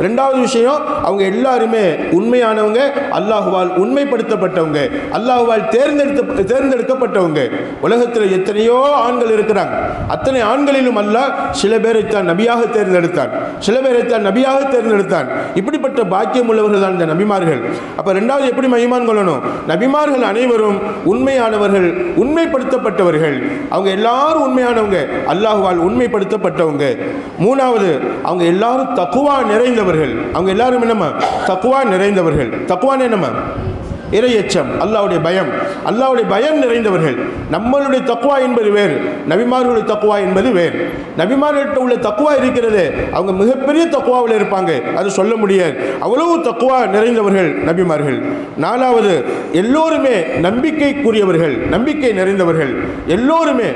இரண்டாவது விஷயம், அவங்க எல்லாருமே உண்மையானவங்க, அல்லாஹுவால் உண்மைப்படுத்தப்பட்டவங்க, அல்லாஹுவால் தேர்ந்தெடுக்கப்பட்டவங்க. உலகத்தில் எத்தனையோ ஆண்கள் இருக்கிறாங்க, அத்தனை ஆண்களிலும் அல்லாஹ் சில பேரைத்தான் நபியாக தேர்ந்தெடுத்தான், சில பேரைத்தான் நபியாக தேர்ந்தெடுத்தான். இப்படிப்பட்ட பாக்கியம் உள்ளவர்கள் தான் இந்த நபிமார்கள். அப்ப இரண்டாவது எப்படி ஈமான் கொள்ளணும்? நபிமார்கள் அனைவரும் உண்மையானவர்கள், உண்மைப்படுத்தப்பட்டவர்கள், அவங்க எல்லாரும் உண்மையானவங்க, அல்லாஹுவால் உண்மைப்படுத்தப்பட்டவங்க. மூணாவது, அவங்க எல்லாரும் தக்வா நிறைந்தவர்கள், அவங்க எல்லாரும் என்னமா தக்வா நிறைந்தவர்கள். தக்வான்னு என்னமா? இறையச்சம், அல்லாஹ்வுடைய பயம், அல்லாஹ்வுடைய பயம் நிறைந்தவர்கள். நம்மளுடைய தக்வா என்பது வேறு, நபிமார்களுடைய தக்வா என்பது வேறு. நபிமார்கள்ட்ட உள்ள தக்வா இருக்கிறது, அவங்க மிகப்பெரிய தக்வாவில் இருப்பாங்க, அது சொல்ல முடியாது, அவ்வளவு தக்வா நிறைந்தவர்கள் நபிமார்கள். நாலாவது, எல்லோருமே நம்பிக்கைக்குரியவர்கள், நம்பிக்கை நிறைந்தவர்கள், எல்லோருமே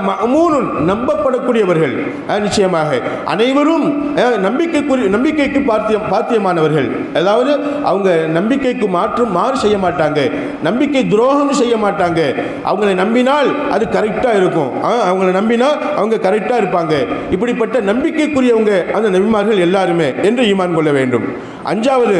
மஅமூனுன் நம்பப்படக்கூடியவர்கள். நிச்சயமாக அனைவரும் நம்பிக்கைக்கு பாத்தியமானவர்கள். அதாவது அவங்க நம்பிக்கைக்கு மாறு செய்ய மாட்டாங்க, நம்பிக்கை துரோகம் செய்ய மாட்டாங்க. அவங்களை நம்பினால் அது கரெக்டா இருக்கும், அவங்களை நம்பினால் அவங்க கரெக்டா இருப்பாங்க. இப்படிப்பட்ட நம்பிக்கைக்குரியவங்க அந்த நபிமார்கள் எல்லாருமே என்று ஈமான் கொள்ள வேண்டும். அஞ்சாவது,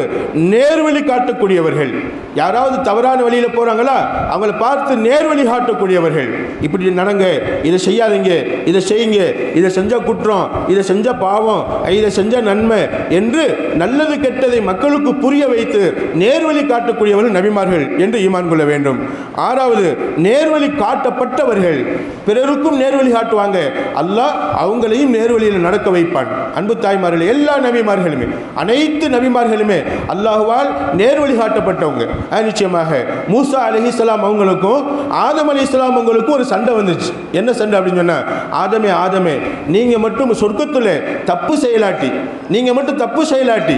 நேர்வழி காட்டக்கூடியவர்கள். யாராவது தவறான வழியில் போறாங்களா, அவங்களை பார்த்து நேர்வழி காட்டக்கூடியவர்கள். இப்படி நடங்க, இதை செய்யாதீங்க, இதை செய்யுங்க, இதை செஞ்ச குற்றம், இதை செஞ்ச பாவம், இதை செஞ்ச நன்மை என்று நல்லது கெட்டதை மக்களுக்கு புரிய வைத்து நேர்வழி காட்டக்கூடியவர்கள் நபிமார்கள் என்று ஈமான் கொள்ள வேண்டும். ஆறாவது, நேர்வழி காட்டப்பட்டவர்கள், பிறருக்கும் நேர்வழி காட்டுவாங்க, அல்லாஹ் அவங்களையும் நேர்வழியில் நடக்க வைப்பான். அன்பு தாய்மார்கள், எல்லா நபிமார்களுமே, அனைத்து நபிமார்களுமே அல்லாஹுவால் நேர்வழி காட்டப்பட்டவங்க. நிச்சயமாக மூசா அலைஹிஸ்ஸலாம் அவங்களுக்கும் ஆதம் அலைஹிஸ்ஸலாம் அவங்களுக்கும் ஒரு சண்டை வந்துச்சு. என்ன சண்டை அப்படின்னு சொன்னா, ஆதமே நீங்க மட்டும் சொர்க்கத்தில் தப்பு செய்யலாட்டி, நீங்க மட்டும் தப்பு செய்யலாட்டி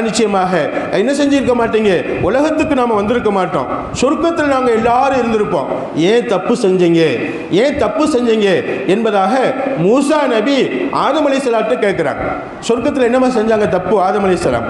நிச்சயமாக என்ன செஞ்சிருக்க மாட்டீங்க, உலகத்துக்கு நாம வந்திருக்க மாட்டோம், சொர்க்கத்தில் நாங்கள் எல்லாரும் இருந்திருப்போம். ஏன் தப்பு செஞ்சீங்க, ஏன் தப்பு செஞ்சீங்க என்பதாக மூசா நபி ஆதம் அலைஹிஸ்ஸலாத்தை கேட்கிறாங்க. சொர்க்கத்தில் என்னமா செஞ்சாங்க தப்பு? ஆதம் அலைஹிஸ்ஸலாம்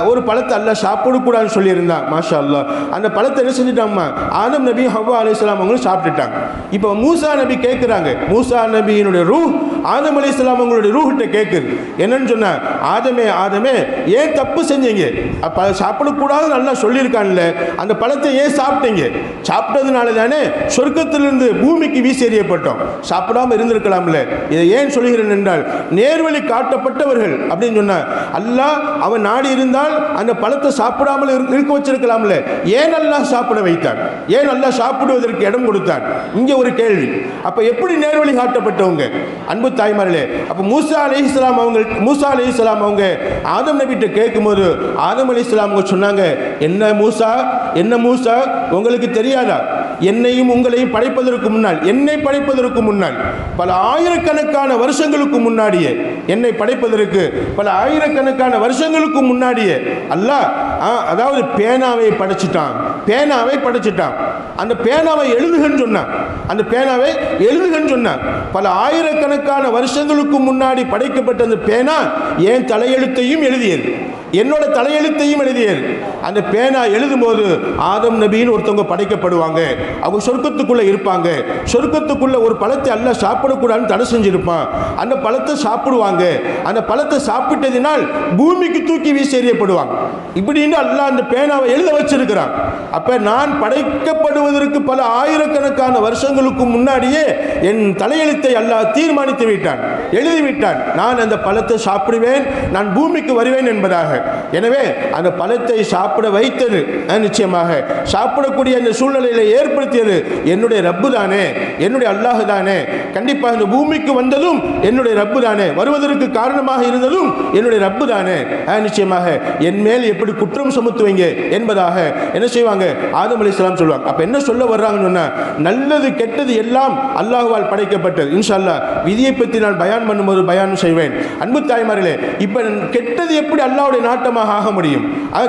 ஒரு பழத்தை அல்லாஹ் சாப்பிடக்கூடாதுன்னு சொல்லியிருந்தான். மாஷா அல்லாஹ், அந்த பழத்தை என்ன செஞ்சுட்டாங்கம்மா, ஆதம் நபி ஹவ்வா அலைஹிஸ்ஸலாம் அவங்களும் சாப்பிட்டுட்டாங்க. இப்போ மூசா நபி கேட்குறாங்க, மூசா நபியினுடைய ரூஹ் ஆதம் அலைஹிஸ்ஸலாம் அவங்களுடைய ரூஹ்கிட்ட கேட்குது. என்னன்னு சொன்னா, ஆதமே ஏன் தப்பு செஞ்சீங்க, அப்போ அதை சாப்பிடக்கூடாதுன்னு நல்லா சொல்லியிருக்கான்ல, அந்த பழத்தை ஏன் சாப்பிட்டீங்க? சாப்பிட்டதுனால தானே சொர்க்கத்திலிருந்து பூமிக்கு வீசி எறியப்பட்டோம், சாப்பிடாம இருந்திருக்கலாம்ல. இதை ஏன் சொல்கிறேன் என்றால், நேர்வழி காட்டப்பட்டவர்கள் அப்படின்னு சொன்னா, அல்லாஹ் அவன் நாடி இருந்தால் அந்த பழத்தை சாப்பிடாமல் இருக்க வச்சிருக்கலாம்ல, ஏன் அல்லாஹ் சாப்பிட வைத்தான், ஏன் அல்லாஹ் சாப்பிடுவதற்கு இடம் கொடுத்தான்? இங்கே ஒரு கேள்வி. அப்ப எப்படி நேர்வழி காட்டப்பட்டவங்க? அன்பு தாய்மார்களே, அப்ப மூசா அலைஹிஸ்ஸலாம் அவங்க ஆதம் நபிட்ட கேட்கும்போது ஆதம் அலைஹிஸ்ஸலாம் அவங்க சொன்னாங்க, என்ன மூசா உங்களுக்கு தெரியாதா, என்னையும் உங்களையும் படைப்பதற்கு முன்னால், என்னை படைப்பதற்கு முன்னால் பல ஆயிரக்கணக்கான வருஷங்களுக்கு முன்னாடியே, என்னை படைப்பதற்கு பல ஆயிரக்கணக்கான வருஷங்களுக்கு முன்னாடியே அல்லாஹ் அதாவது பேனாவை படைச்சிட்டான். அந்த பேனாவை எழுதுகன்னு சொன்னான். பல ஆயிரக்கணக்கான வருஷங்களுக்கு முன்னாடி படைக்கப்பட்ட அந்த பேனா என் தலையெழுத்தையும் எழுதியது, என்னோட தலையெழுத்தையும் எழுதியது. அந்த பேனா எழுதும் போது ஆதம் நபின்னு ஒருத்தவங்க படைக்கப்படுவாங்க, அவங்க சொர்க்கத்துக்குள்ள இருப்பாங்க. சொர்க்கத்துக்குள்ள ஒரு பழத்தை அல்லாஹ் சாப்பிடக்கூடாதுன்னு தடை செஞ்சிருப்பான். அந்த பழத்தை சாப்பிடுவாங்க, அந்த பழத்தை சாப்பிட்டதினால் பூமிக்கு தூக்கி வீசி எறியப்படுவாங்க. இப்படின்னு அல்லாஹ் அந்த பேனாவை எழுத வச்சிருக்கிறான். அப்ப நான் படைக்கப்படுவதற்கு பல ஆயிரக்கணக்கான வருஷங்களுக்கு முன்னாடியே என் தலையெழுத்தை அல்லாஹ் தீர்மானித்து விட்டான், எழுதிவிட்டான். நான் அந்த பழத்தை சாப்பிடுவேன், நான் பூமிக்கு வருவேன் என்பதாக. எனவே அந்த பழத்தை சாப்பிட வைத்தது, நிச்சயமாக சாப்பிடக்கூடிய அந்த சூழ்நிலையில ஏற்படுத்தியது என்னுடைய ரப்பு தானே, என்னுடைய அல்லாஹ் தானே. கண்டிப்பாக இந்த பூமிக்கு வந்ததும் என்னுடைய ரப்பு தானே, வருவதற்கு காரணமாக இருந்ததும் என்னுடைய ரப்பு தானே. நிச்சயமாக என் மேல் எப்படி குற்றம் பாரம் சுமத்துவீங்க என்பதாக என்ன செய்வாங்க ஆதம் அலைஹிஸ்ஸலாம் சொல்லுவாங்க. அப்ப என்ன சொல்ல வர்றாங்கன்னு சொன்னா, நல்லது கெட்டது எல்லாம் அல்லாஹ்வால் படைக்கப்பட்டது. இன்ஷா அல்லாஹ் விதியை பற்றி நான் பயான் பண்ணும்போது பயான் செய்வேன். அன்பு தாய்மார்களே, இப்ப கெட்டது எப்படி அல்லாஹ்வுடைய நாட்டமாக ஆக முடியும்?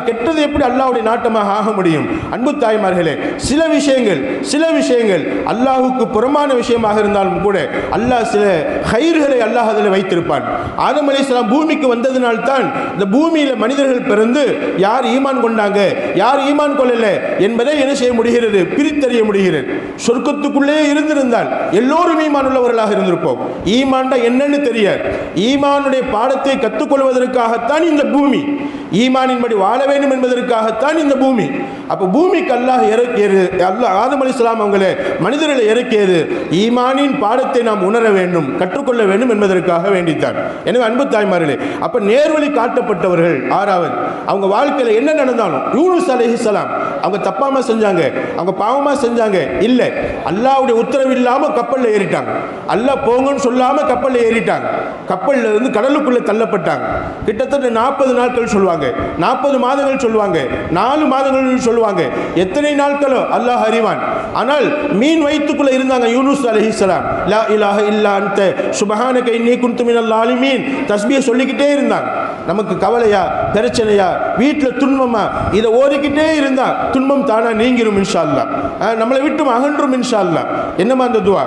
கெட்டது எப்படி அல்லாஹ்வுடைய நாட்டமாக ஆக முடியும்? அன்பு தாய்மார்களே, சில விஷயங்கள் அல்லாஹ்வுக்கு புறமான விஷயமாக இருந்தாலும் கூட அல்லாஹ் சில ஹைர்களை அல்லாஹ் அதில் வைத்திருப்பான். ஆதம் அலைஹிஸ்ஸலாம் பூமிக்கு வந்ததினால் தான் இந்த பூமியில மனிதர்கள் பிறந்து யார் ஈமான் கொண்டாங்க, யார் ஈமான் கொள்ளல என்பதை என்ன செய்ய முடிகிறது, பிரித்தறிய முடிகிறது. சொர்க்கத்துக்குள்ளே இருந்திருந்தால் எல்லோரும் ஈமான் உள்ளவர்களாக இருந்திருப்போம். ஈமான்டா என்னன்னு தெரியாது. ஈமானுடைய பாடத்தை கற்றுக்கொள்வதற்காகத்தான் இந்த பூமி, ஈமானின்படி வாழ வேண்டும் என்பதற்காகத்தான் இந்த பூமி. அப்போ பூமிக்கு அல்லாஹ் இறக்கியது, அல்லாஹ் ஆதம் அலைஹிஸ்ஸலாம் அவங்களை மனிதர்களை இறக்கியது ஈமானின் பாடத்தை நாம் உணர வேண்டும், கற்றுக்கொள்ள வேண்டும் என்பதற்காக வேண்டித்தான். எனவே அன்பு தாய்மார்களே, அப்ப நேர்வழி காட்டப்பட்டவர்கள் ஆறாவது, அவங்க வாழ்க்கையில என்ன நடந்தாலும், யூனுஸ் அலைஹிஸ்ஸலாம் அவங்க தப்பாம செஞ்சாங்க, அவங்க பாவமா செஞ்சாங்க இல்ல, அல்லாஹ்வுடைய உத்தரவு இல்லாம கப்பல்ல ஏறிட்டாங்க. அல்லாஹ் போங்கன்னு சொல்லாம கப்பல்ல ஏறிட்டாங்க. கப்பல்ல இருந்து கடலுக்குள்ள தள்ளப்பட்டாங்க. கிட்டத்தட்ட 40 நாட்கள் சொல்லுவாங்க, 40 மாதங்கள் சொல்லுவாங்க, 4 மாதங்கள் சொல்லுவாங்க, எத்தனை நாட்களோ அல்லாஹ் அறிவான். ஆனால் மீன் வயிற்றுக்குள்ள இருந்தாங்க யூனுஸ் அலைஹிஸ்ஸலாம். லா இலாஹ இல்லா அன்த சுப்ஹானக இன்னீ குன்து மினல் ஸாலிமீன் தஸ்பீஹ் சொல்லிக்கிட்டே இருந்தாங்க. நமக்கு கவலையா, பிரச்சனையா, வீட்டில் துன்பமா, இதை ஓதிக்கிட்டே இருந்தா துன்பம் தானா நீங்கிரும் இன்ஷா அல்லாஹ், நம்மளை விட்டும் அகன்றும் இன்ஷா அல்லாஹ். என்னமா அந்த துவா?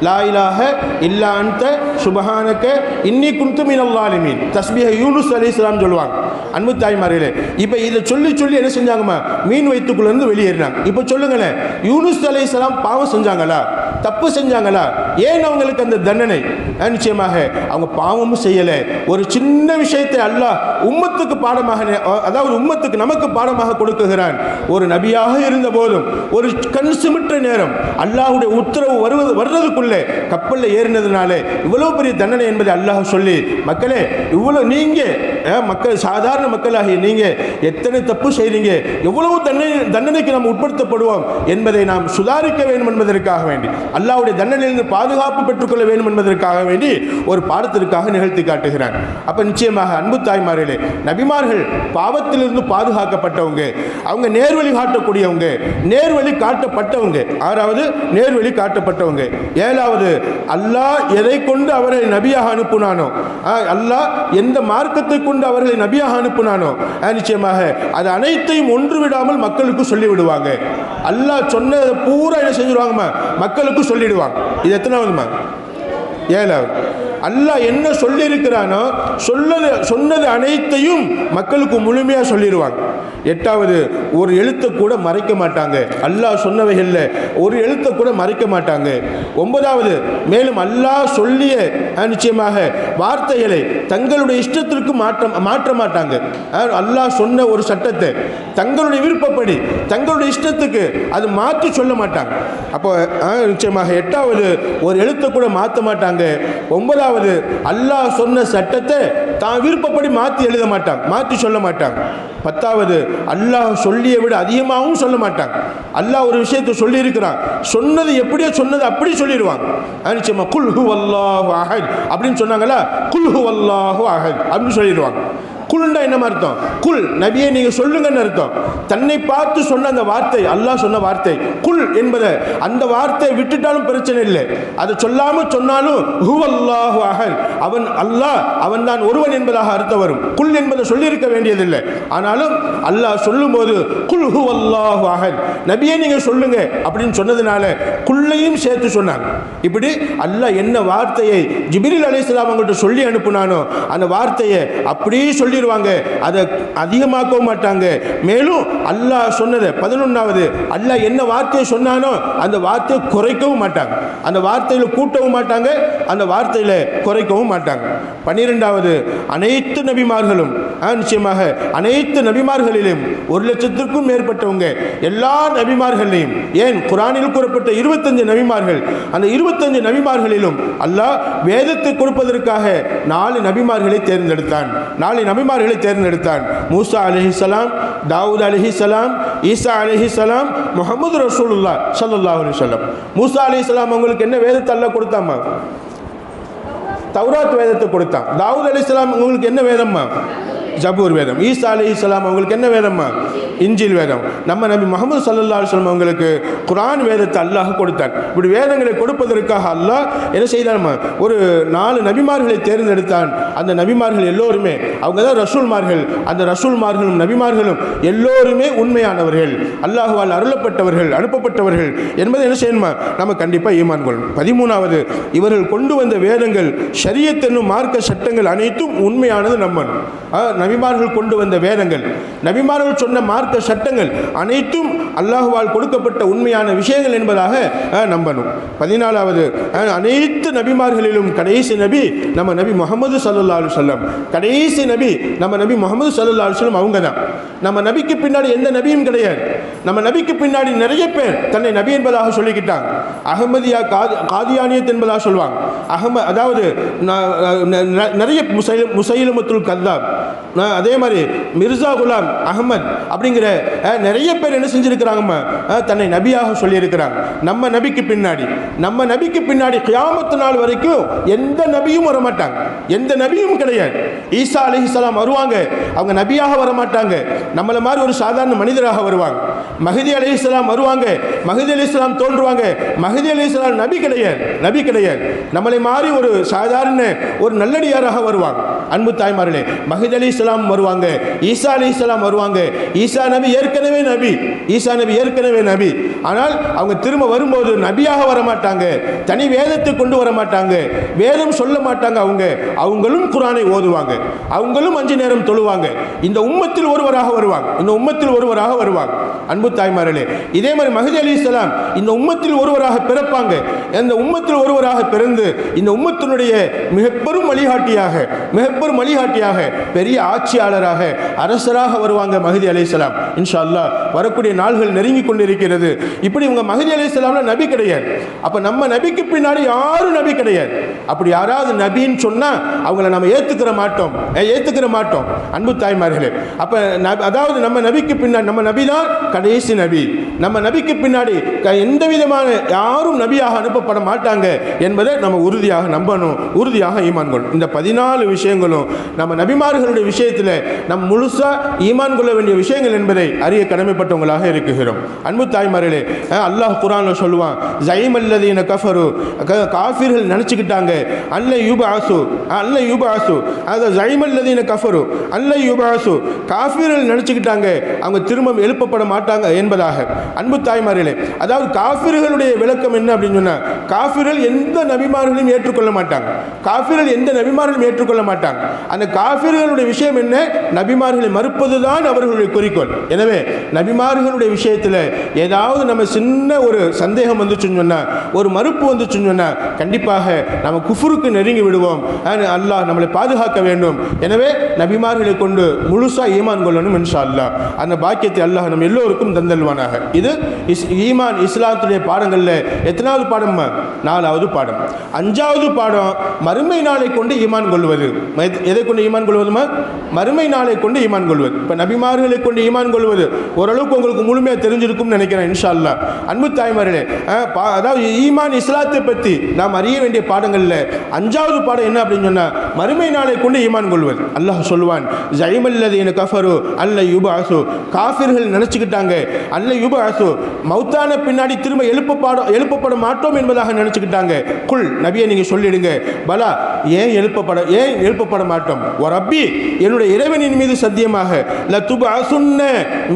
லா இலாஹ இல்லா அன்த சுப்ஹானக இன்னீ குன்து மினல் ஸாலிமீன் தஸ்பீஹ் யூனுஸ் அலைஹிஸ்ஸலாம் சொல்லுவாங்க. அன்பு தாய்மார்களே, இப்போ இதை சொல்லி என்ன செஞ்சாங்கம்மா, மீன் வயிற்றுக்குள்ள இருந்து வெளியேறினாங்க. இப்போ சொல்லுங்களேன், யூனுஸ் அலைஹிஸ்ஸலாம் பாவம் செஞ்சாங்களா, தப்பு செஞ்சாங்களா? ஏன் அவங்களுக்கு அந்த தண்டனை? நிச்சயமாக அவங்க பாவமும் செய்யல. ஒரு சின்ன விஷயத்தை அல்லாஹ் உம்மத்துக்கு பாடமாக, அதாவது உம்மத்துக்கு நமக்கு பாடமாக கொடுக்குகிறான். ஒரு நபியாக இருந்த போதும் ஒரு கண் சிமிட்ட நேரம் அல்லாஹ்வுடைய உத்தரவு வர்றதுக்குள்ளே கப்பலில் ஏறினதுனால இவ்வளவு பெரிய தண்டனை என்பதை அல்லாஹ் சொல்லி, மக்களே இவ்வளவு நீங்க மக்கள், சாதாரண மக்களாகிய நீங்க எத்தனை தப்பு செய்றீங்க, எவ்வளவு தண்டனைக்கு நாம் உட்படுத்தப்படுவோம் என்பதை நாம் சுதாரிக்க வேண்டும் என்பதற்காக வேண்டி, அல்லாஹ்வுடைய தண்டனையிலிருந்து பாதுகாப்பு பெற்றுக்கொள்ள வேண்டும் என்பதற்காக வேண்டி ஒரு பாடத்திற்காக நிகழ்த்தி காட்டுகிறான். அப்ப நிச்சயமாக அன்பு தாய்மார்களே, நபிமார்கள் பாவத்திலிருந்து பாதுகாக்கப்பட்டவங்க, அவங்க நேர்வழி காட்டக்கூடியவங்க, நேர்வழி காட்டப்பட்டவங்க. ஆறாவது நேர்வழி காட்டப்பட்டவங்க. ஏழாவது, அல்லாஹ் எதை கொண்டு அவர்களை நபியாக அனுப்புனானோ, அல்லாஹ் எந்த மார்க்கத்தை கொண்டு அவர்களை நபியாக அனுப்புனானோ நிச்சயமாக அது அனைத்தையும் ஒன்று விடாமல் மக்களுக்கு சொல்லிவிடுவாங்க. அல்லாஹ் சொன்னதை பூரா என்ன செஞ்சிருவாங்க, மக்களுக்கு சொல்லிடுவாங்க. இது எத்தனாவதுமா? ஏழாவது. அல்லாஹ் என்ன சொல்லி இருக்கிறானோ சொன்னது அனைத்தையும் மக்களுக்கு முழுமையாக சொல்லிடுவாங்க. எட்டாவது, ஒரு எழுத்தை கூட மறைக்க மாட்டாங்க. அல்லாஹ் சொன்னவைகளில் ஒரு எழுத்தை கூட மறைக்க மாட்டாங்க. ஒன்பதாவது, மேலும் அல்லாஹ் சொல்லிய நிச்சயமாக வார்த்தைகளை தங்களுடைய இஷ்டத்திற்கு மாற்ற மாட்டாங்க. அல்லாஹ் சொன்ன ஒரு சட்டத்தை தங்களுடைய விருப்பப்படி தங்களுடைய இஷ்டத்துக்கு அது மாற்றி சொல்ல மாட்டாங்க. அப்போ நிச்சயமாக எட்டாவது, ஒரு எழுத்தை கூட மாற்ற மாட்டாங்க. ஒன்பதாவது, அல்லாஹ் சொன்ன சட்டத்தை தான் விருப்பப்படி மாற்றி எழுத மாட்டாங்க, மாற்றி சொல்ல மாட்டாங்க. பத்தாவது, அல்லாஹ் சொல்லிய விட அதிகமாகவும் சொல்ல மாட்டாங்க. அல்லாஹ் ஒரு விஷயத்தை சொல்லி இருக்கிறான், சொன்னது எப்படியோ சொன்னது அப்படி சொல்லிடுவாங்க. நிச்சயமா குல் ஹுவல்லாஹு அஹத் அப்படின்னு சொன்னாங்களா, குல் ஹுவல்லாஹு அஹத் அப்படின்னு சொல்லிடுவாங்க. குல்னா என்ன அர்த்தம்? குல் நபியை நீங்க சொல்லுங்கன்னு அர்த்தம். தன்னை பார்த்து சொன்ன அந்த வார்த்தை, அல்லாஹ் சொன்ன வார்த்தை குல் என்பதை, அந்த வார்த்தையை விட்டுட்டாலும் பிரச்சனை இல்லை, அதை சொல்லாம சொன்னாலும் ஹுவல்லாஹு அஹத், அவன் அல்லாஹ், அவன் தான் ஒருவன் என்பதாக அர்த்தம் வரும். குல் என்பதை சொல்லியிருக்க வேண்டியதில்லை. ஆனாலும் அல்லாஹ் சொல்லும் போது குல் ஹுவல்லாஹு அஹத், நபியை நீங்க சொல்லுங்க அப்படின்னு சொன்னதுனால குல்லையும் சேர்த்து சொன்னாங்க. இப்படி அல்லாஹ் என்ன வார்த்தையை ஜிப்ரீல் அலைஹிஸ்ஸலாம் அவங்கள்ட்ட சொல்லி அனுப்புனானோ அந்த வார்த்தையை அப்படியே சொல்லி அதை அதிகமாக்கவும் மாட்டாங்க. மேலும் அல்லாஹ் சொன்னதை 11வது, அல்லாஹ் என்ன வார்த்தையை சொன்னானோ அந்த வார்த்தையை குறைக்கவும் மாட்டாங்க. அந்த வார்த்தையில கூட்டவும் மாட்டாங்க, அந்த வார்த்தையில குறைக்கவும் மாட்டாங்க. 12வது, அனைத்து நபிமார்களும் நிச்சயமாக அனைத்து நபிமார்களிலும் 1,00,000க்கும் மேற்பட்டவங்க, எல்லா நபிமார்களையும், ஏன் குர்ஆனில் கூறப்பட்ட 25 நபிமார்கள், அந்த 25 நபிமார்களிலும் அல்லாஹ் வேதத்தை கொடுப்பதற்காக 4 நபிமார்களை தேர்ந்தெடுத்தான். 4 நபிமார்களை தேர்ந்தெடுத்தான். மூசா அலைஹிஸ்ஸலாம், தாவூத் அலைஹிஸ்ஸலாம், ஈசா அலைஹிஸ்ஸலாம், முஹம்மது ரசூலுல்லாஹ் ஸல்லல்லாஹு அலைஹி வஸல்லம். மூசா அலைஹிஸ்ஸலாம் அவங்களுக்கு என்ன வேதத்தை அல்லாஹ் கொடுத்தாமா? தௌராத் வேதத்தை கொடுத்தான். தாவூத் அலைஹிஸ்ஸலாம் உங்களுக்கு என்ன வேதம்மா? ஜபூர் வேதம். ஈசா அலைஹிஸ்ஸலாம் அவங்களுக்கு என்ன வேதம்மா? இஞ்சில் வேதம். நம்ம நபி முஹம்மது ஸல்லல்லாஹு அலைஹி வஸல்லம் அவங்களுக்கு குர்ஆன் வேதத்தை அல்லாஹ் கொடுத்தான். இப்படி வேதங்களை கொடுப்பதற்காக அல்லாஹ் என்ன செய்தான்மா? ஒரு 4 நபிமார்களை தேர்ந்தெடுத்தான். அந்த நபிமார்கள் எல்லோருமே அவங்க தான் ரசூல்மார்கள். அந்த ரசூல்மார்களும் நபிமார்களும் எல்லோருமே உண்மையானவர்கள், அல்லாஹ்வால் அருளப்பட்டவர்கள், அனுப்பப்பட்டவர்கள் என்பதை என்ன செய்யணுமா? நம்ம கண்டிப்பாக ஈமான் கொள்ளணும். 13வது, இவர்கள் கொண்டு வந்த வேதங்கள் ஷரியத் என்னும் மார்க்க சட்டங்கள் அனைத்தும் உண்மையானது நம்பணும். நபிமார்கள் கொண்டு வந்த வேதங்கள், நபிமார்கள் சொன்ன மார்க்க சட்டங்கள் அனைத்தும் அல்லாஹ்வால் கொடுக்கப்பட்ட உண்மையான விஷயங்கள் என்பதாக நம்பணும். 14வது, அனைத்து நபிமார்களிலும் கடைசி நபி நம்ம நபி முஹம்மது ஸல்லல்லாஹு அலைஹி வஸல்லம். கடைசி நபி நம்ம நபி முஹம்மது ஸல்லல்லாஹு அலைஹி வஸல்லம் அவங்க தான். நம்ம நபிக்கு பின்னாடி எந்த நபியும் கிடையாது. நம்ம நபிக்கு பின்னாடி நிறைய பேர் தன்னை நபி என்பதாக சொல்லிக்கிட்டாங்க. அகமதியா காதியானியத் என்பதாக சொல்லுவாங்க. அதாவது நிறைய முசைலமத்துல் கத்தாப், அதே மாதிரி மிர்சா குலாம் அஹமத் அப்படிங்கிற நிறைய பேர் என்ன செஞ்சிருக்கிறாங்கம்மா? தன்னை நபியாக சொல்லியிருக்கிறாங்க. நம்ம நபிக்கு பின்னாடி கியாமத்து நாள் வரைக்கும் எந்த நபியும் வரமாட்டாங்க, எந்த நபியும் கிடையாது. ஈசா அலைஹிஸ்ஸலாம் வருவாங்க, அவங்க நபியாக வரமாட்டாங்க, நம்மள மாதிரி ஒரு சாதாரண மனிதராக வருவாங்க. மஹ்தி அலைஹிஸ்ஸலாம் வருவாங்க, மஹ்தி அலைஹிஸ்ஸலாம் தோன்றுவாங்க. மஹ்தி அலைஹிஸ்ஸலாம் நபி கிடையாது, நம்மளை மாதிரி ஒரு சாதாரண ஒரு நல்லடியாராக வருவாங்க. அன்பு தாய்மார்களே, மஹ்தி அலைஹிஸ்ஸலாம் வருவாங்க, ஈசா அலைஹிஸ்ஸலாம் வருவாங்க. ஈசா நபி ஏற்கனவே நபி. ஆனால் அவங்க திரும்ப வரும்போது நபியாக வரமாட்டாங்க, தனி வேதத்தை கொண்டு வர மாட்டாங்க, வேதம் சொல்ல மாட்டாங்க. அவங்களும் குர்ஆனை ஓதுவாங்க, அவங்களும் 5 நேரம் தொழுவாங்க. இந்த உம்மத்தில் ஒருவராக வருவாங்க. அன்பு தாய்மார்களே, இதே மாதிரி மஹ்தி அலைஹிஸ்ஸலாம் இந்த உம்மத்தில் ஒருவராக பிறப்பாங்க. இந்த உம்மத்தில் ஒருவராக பிறந்து இந்த உம்மத்தினுடைய மிகப்பெரும் வழிகாட்டியாக பெரிய ஆட்சியாளராக, அரசராக வருவாங்க மஹ்தி அலைஹிஸ்ஸலாம். இன்ஷா அல்லாஹ் வரக்கூடிய நாள்கள் நெருங்கி கொண்டிருக்கிறது. இப்படி இவங்க மஹ்தி அலைஹிஸ்ஸலாம்ல நபி கிடையாது. அப்ப நம்ம நபிக்கு பின்னாடி யாரும் நபி கிடையாது. அப்படி யாராவது நபின்னு சொன்னா அவங்கள நம்ம ஏத்துக்கிற மாட்டோம். அன்பு தாய்மார்களே, அப்ப அதாவது நம்ம நபிக்கு பின்னாடி நம்ம நபி தான் கடைசி நபி. நம்ம நபிக்கு பின்னாடி எந்த விதமான யாரும் நபியாக அனுப்பப்பட மாட்டாங்க என்பதை நம்ம உறுதியாக நம்பணும், உறுதியாக ஈமான் கொள்ளணும். இந்த 14 விஷயங்களும் நம்ம நபிமார்களுடைய விஷயத்தில் நம்ம முழுசா ஈமான் கொள்ள வேண்டிய விஷயங்கள் என்பதை அறிய கடமைப்பட்டவங்களாக இருக்கிறோம். அன்பு தாய்மார்களே, அல்லாஹ் குர்ஆன்ல சொல்லுவான், ஸைமல்லதீன கஃபரு, காஃபிர்கள் நினைச்சுக்கிட்டாங்க அல்ல யுபஅஸு. அதாவது ஸைமல்லதீன கஃபரு அல்ல யுபஅஸு, காஃபிர்கள் நினைச்சுக்கிட்டாங்க அவங்க திரும்ப எழுப்பப்பட மாட்டாங்க என்பதாக. அன்பு தாய்மார்களே, அதாவது காஃபிர்களுடைய விளக்கம் என்ன அப்படின்னு சொன்னா, காஃபிர்கள் எந்த நபிமார்களையும் ஏற்றுக்கொள்ள மாட்டாங்க. அந்த காஃபிர்களுடைய விஷயம் என்ன? நபிமார்களை மறுப்பதுதான் அவர்களுடைய குறிக்கோள். எனவே நபிமார்களுடைய விஷயத்தில் ஏதாவது நம்ம சின்ன ஒரு சந்தேகம் வந்துச்சுன்னு சொன்னா, ஒரு மறுப்பு வந்துச்சுன்னு சொன்னா, கண்டிப்பாக நம்ம குஃப்ருக்கு நெருங்கி விடுவோம். அல்லாஹ் நம்மளை பாதுகாக்க வேண்டும். எனவே நபிமார்களை கொண்டு முழுசா ஈமான் கொள்ளணும் இன்ஷா அல்லாஹ். அந்த பாக்கியத்தை அல்லாஹ் நம்ம எல்லோருக்கும் தந்தல்வானாக. இது ஈமான் இஸ்லாத்துடைய பாடங்களில் எத்தனாவது பாடம்? 4வது பாடம். 5வது பாடம் மறுமை நாளை கொண்டு ஈமான் கொள்வது. எதை கொண்டு ஈமான் கொள்வதுமா? மறுமை நாளை கொண்டு ஈமான் கொள்வது. இப்போ நபிமார்களை கொண்டு ஈமான் கொள்வது ஓரளவுக்கு உங்களுக்கு முழுமையாக தெரிஞ்சிருக்கும் நினைக்கிறேன் இன்ஷா அல்லாஹ். அன்பு தாய்மார்களே, அதாவது ஈமான் இஸ்லாத்தை பற்றி நாம் அறிய வேண்டிய பாடங்களில் 5வது பாடம் என்ன அப்படின்னு சொன்னால், மறுமை நாளை கொண்டு ஈமான் கொள்வது. அல்லாஹ் சொல்லுவான், ஸைமல்லதீன கஃபரு அல்ல யுபஅஸு, காஃபிர்கள் நினைச்சுக்கிட்டாங்க அல்ல யுபஅஸு, மௌத்தான பின்னாடி திரும்ப எழுப்பப்பட மாட்டோம் என்பதாக நினைச்சுக்கிட்டாங்க. குல், நபியை நீங்க சொல்லிடுங்க, பலா, ஏன் எழுப்பப்பட மாட்டோம். ரப்பி, என்னுடைய இறைவனின் மீது சத்தியமாக, லதுபஅஸுன்ன,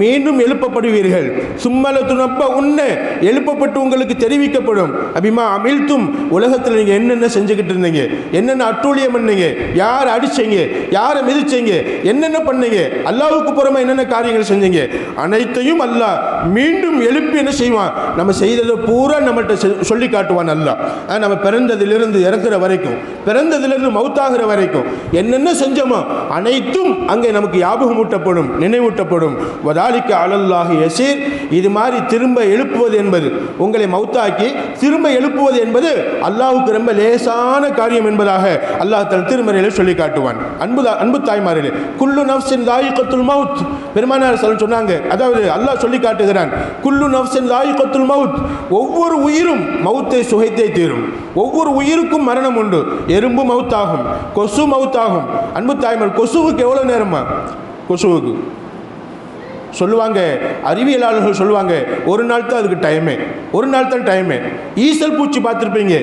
மீண்டும் எழுப்பப்படுவீர்கள், சும்ம லதுனப்பஉன்ன, எழுப்பப்பட்டு உங்களுக்கு தெரிவிக்கப்படும், அபிமா அமில்தும், உலகத்தில் நீங்க என்னென்ன செஞ்சுக்கிட்டு இருந்தீங்க, என்னென்ன அட்டூழியம் பண்ணீங்க, யார் அடிச்சீங்க, யாரை மிதிச்சீங்க, என்னென்ன பண்ணீங்க, அல்லாஹ்வுக்கு புறமா என்னென்ன காரியங்கள் செஞ்சீங்க, அனைத்தையும் அல்லாஹ் மீண்டும் எழுப்பி என்ன செய்வான்? நம்ம செய்ததை பூரா நம்மகிட்ட சொல்லி காட்டுவான் அல்லாஹ். நம்ம பிறந்ததிலிருந்து இறக்குற வரைக்கும், பிறந்ததிலிருந்து மௌத்தாகிற வரைக்கும் என்னென்ன செஞ்சோமோ அனைத்தும் அங்கே நமக்கு ஞாபகமூட்டப்படும், நினைவூட்டப்படும். வதாலிக்க அலல்லாஹி யஸீர், கசீர். இது மாதிரி திரும்ப எழுப்புவது என்பது, உங்களை மௌத்தாக்கி திரும்ப எழுப்புவது என்பது அல்லாஹ்வுக்கு ரொம்ப லேசான காரியம் என்பதாக அல்லாஹ் தன் திருமறையில் சொல்லி காட்டுவான். அன்பு தாய்மார்களே, குல்லு நஃப்ஸின் தாயிகத்துல் மவுத், பெருமானார் சொன்னாங்க. அதாவது அல்லாஹ் சொல்லி காட்டுகிறான், குல்லு நஃப்ஸின் தாயிகத்துல் மவுத், ஒவ்வொரு உயிரும் மவுத்தை சுகைத்தே தீரும். ஒவ்வொரு உயிருக்கும் மரணம் உண்டு. எறும்பு மவுத்தாகும், கொசு மவுத்தாகும். அன்பு தாய்மார், கொசுவுக்கு எவ்வளோ நேரமா? கொசுவுக்கு சொல்லுவாங்க, அறிவியலாளர்கள் சொல்லுவாங்க, ஒரு நாள் தான் அதுக்கு டைமே, ஒரு நாள் தான் டைமே. ஈசல் பூச்சி பார்த்துருப்பீங்க.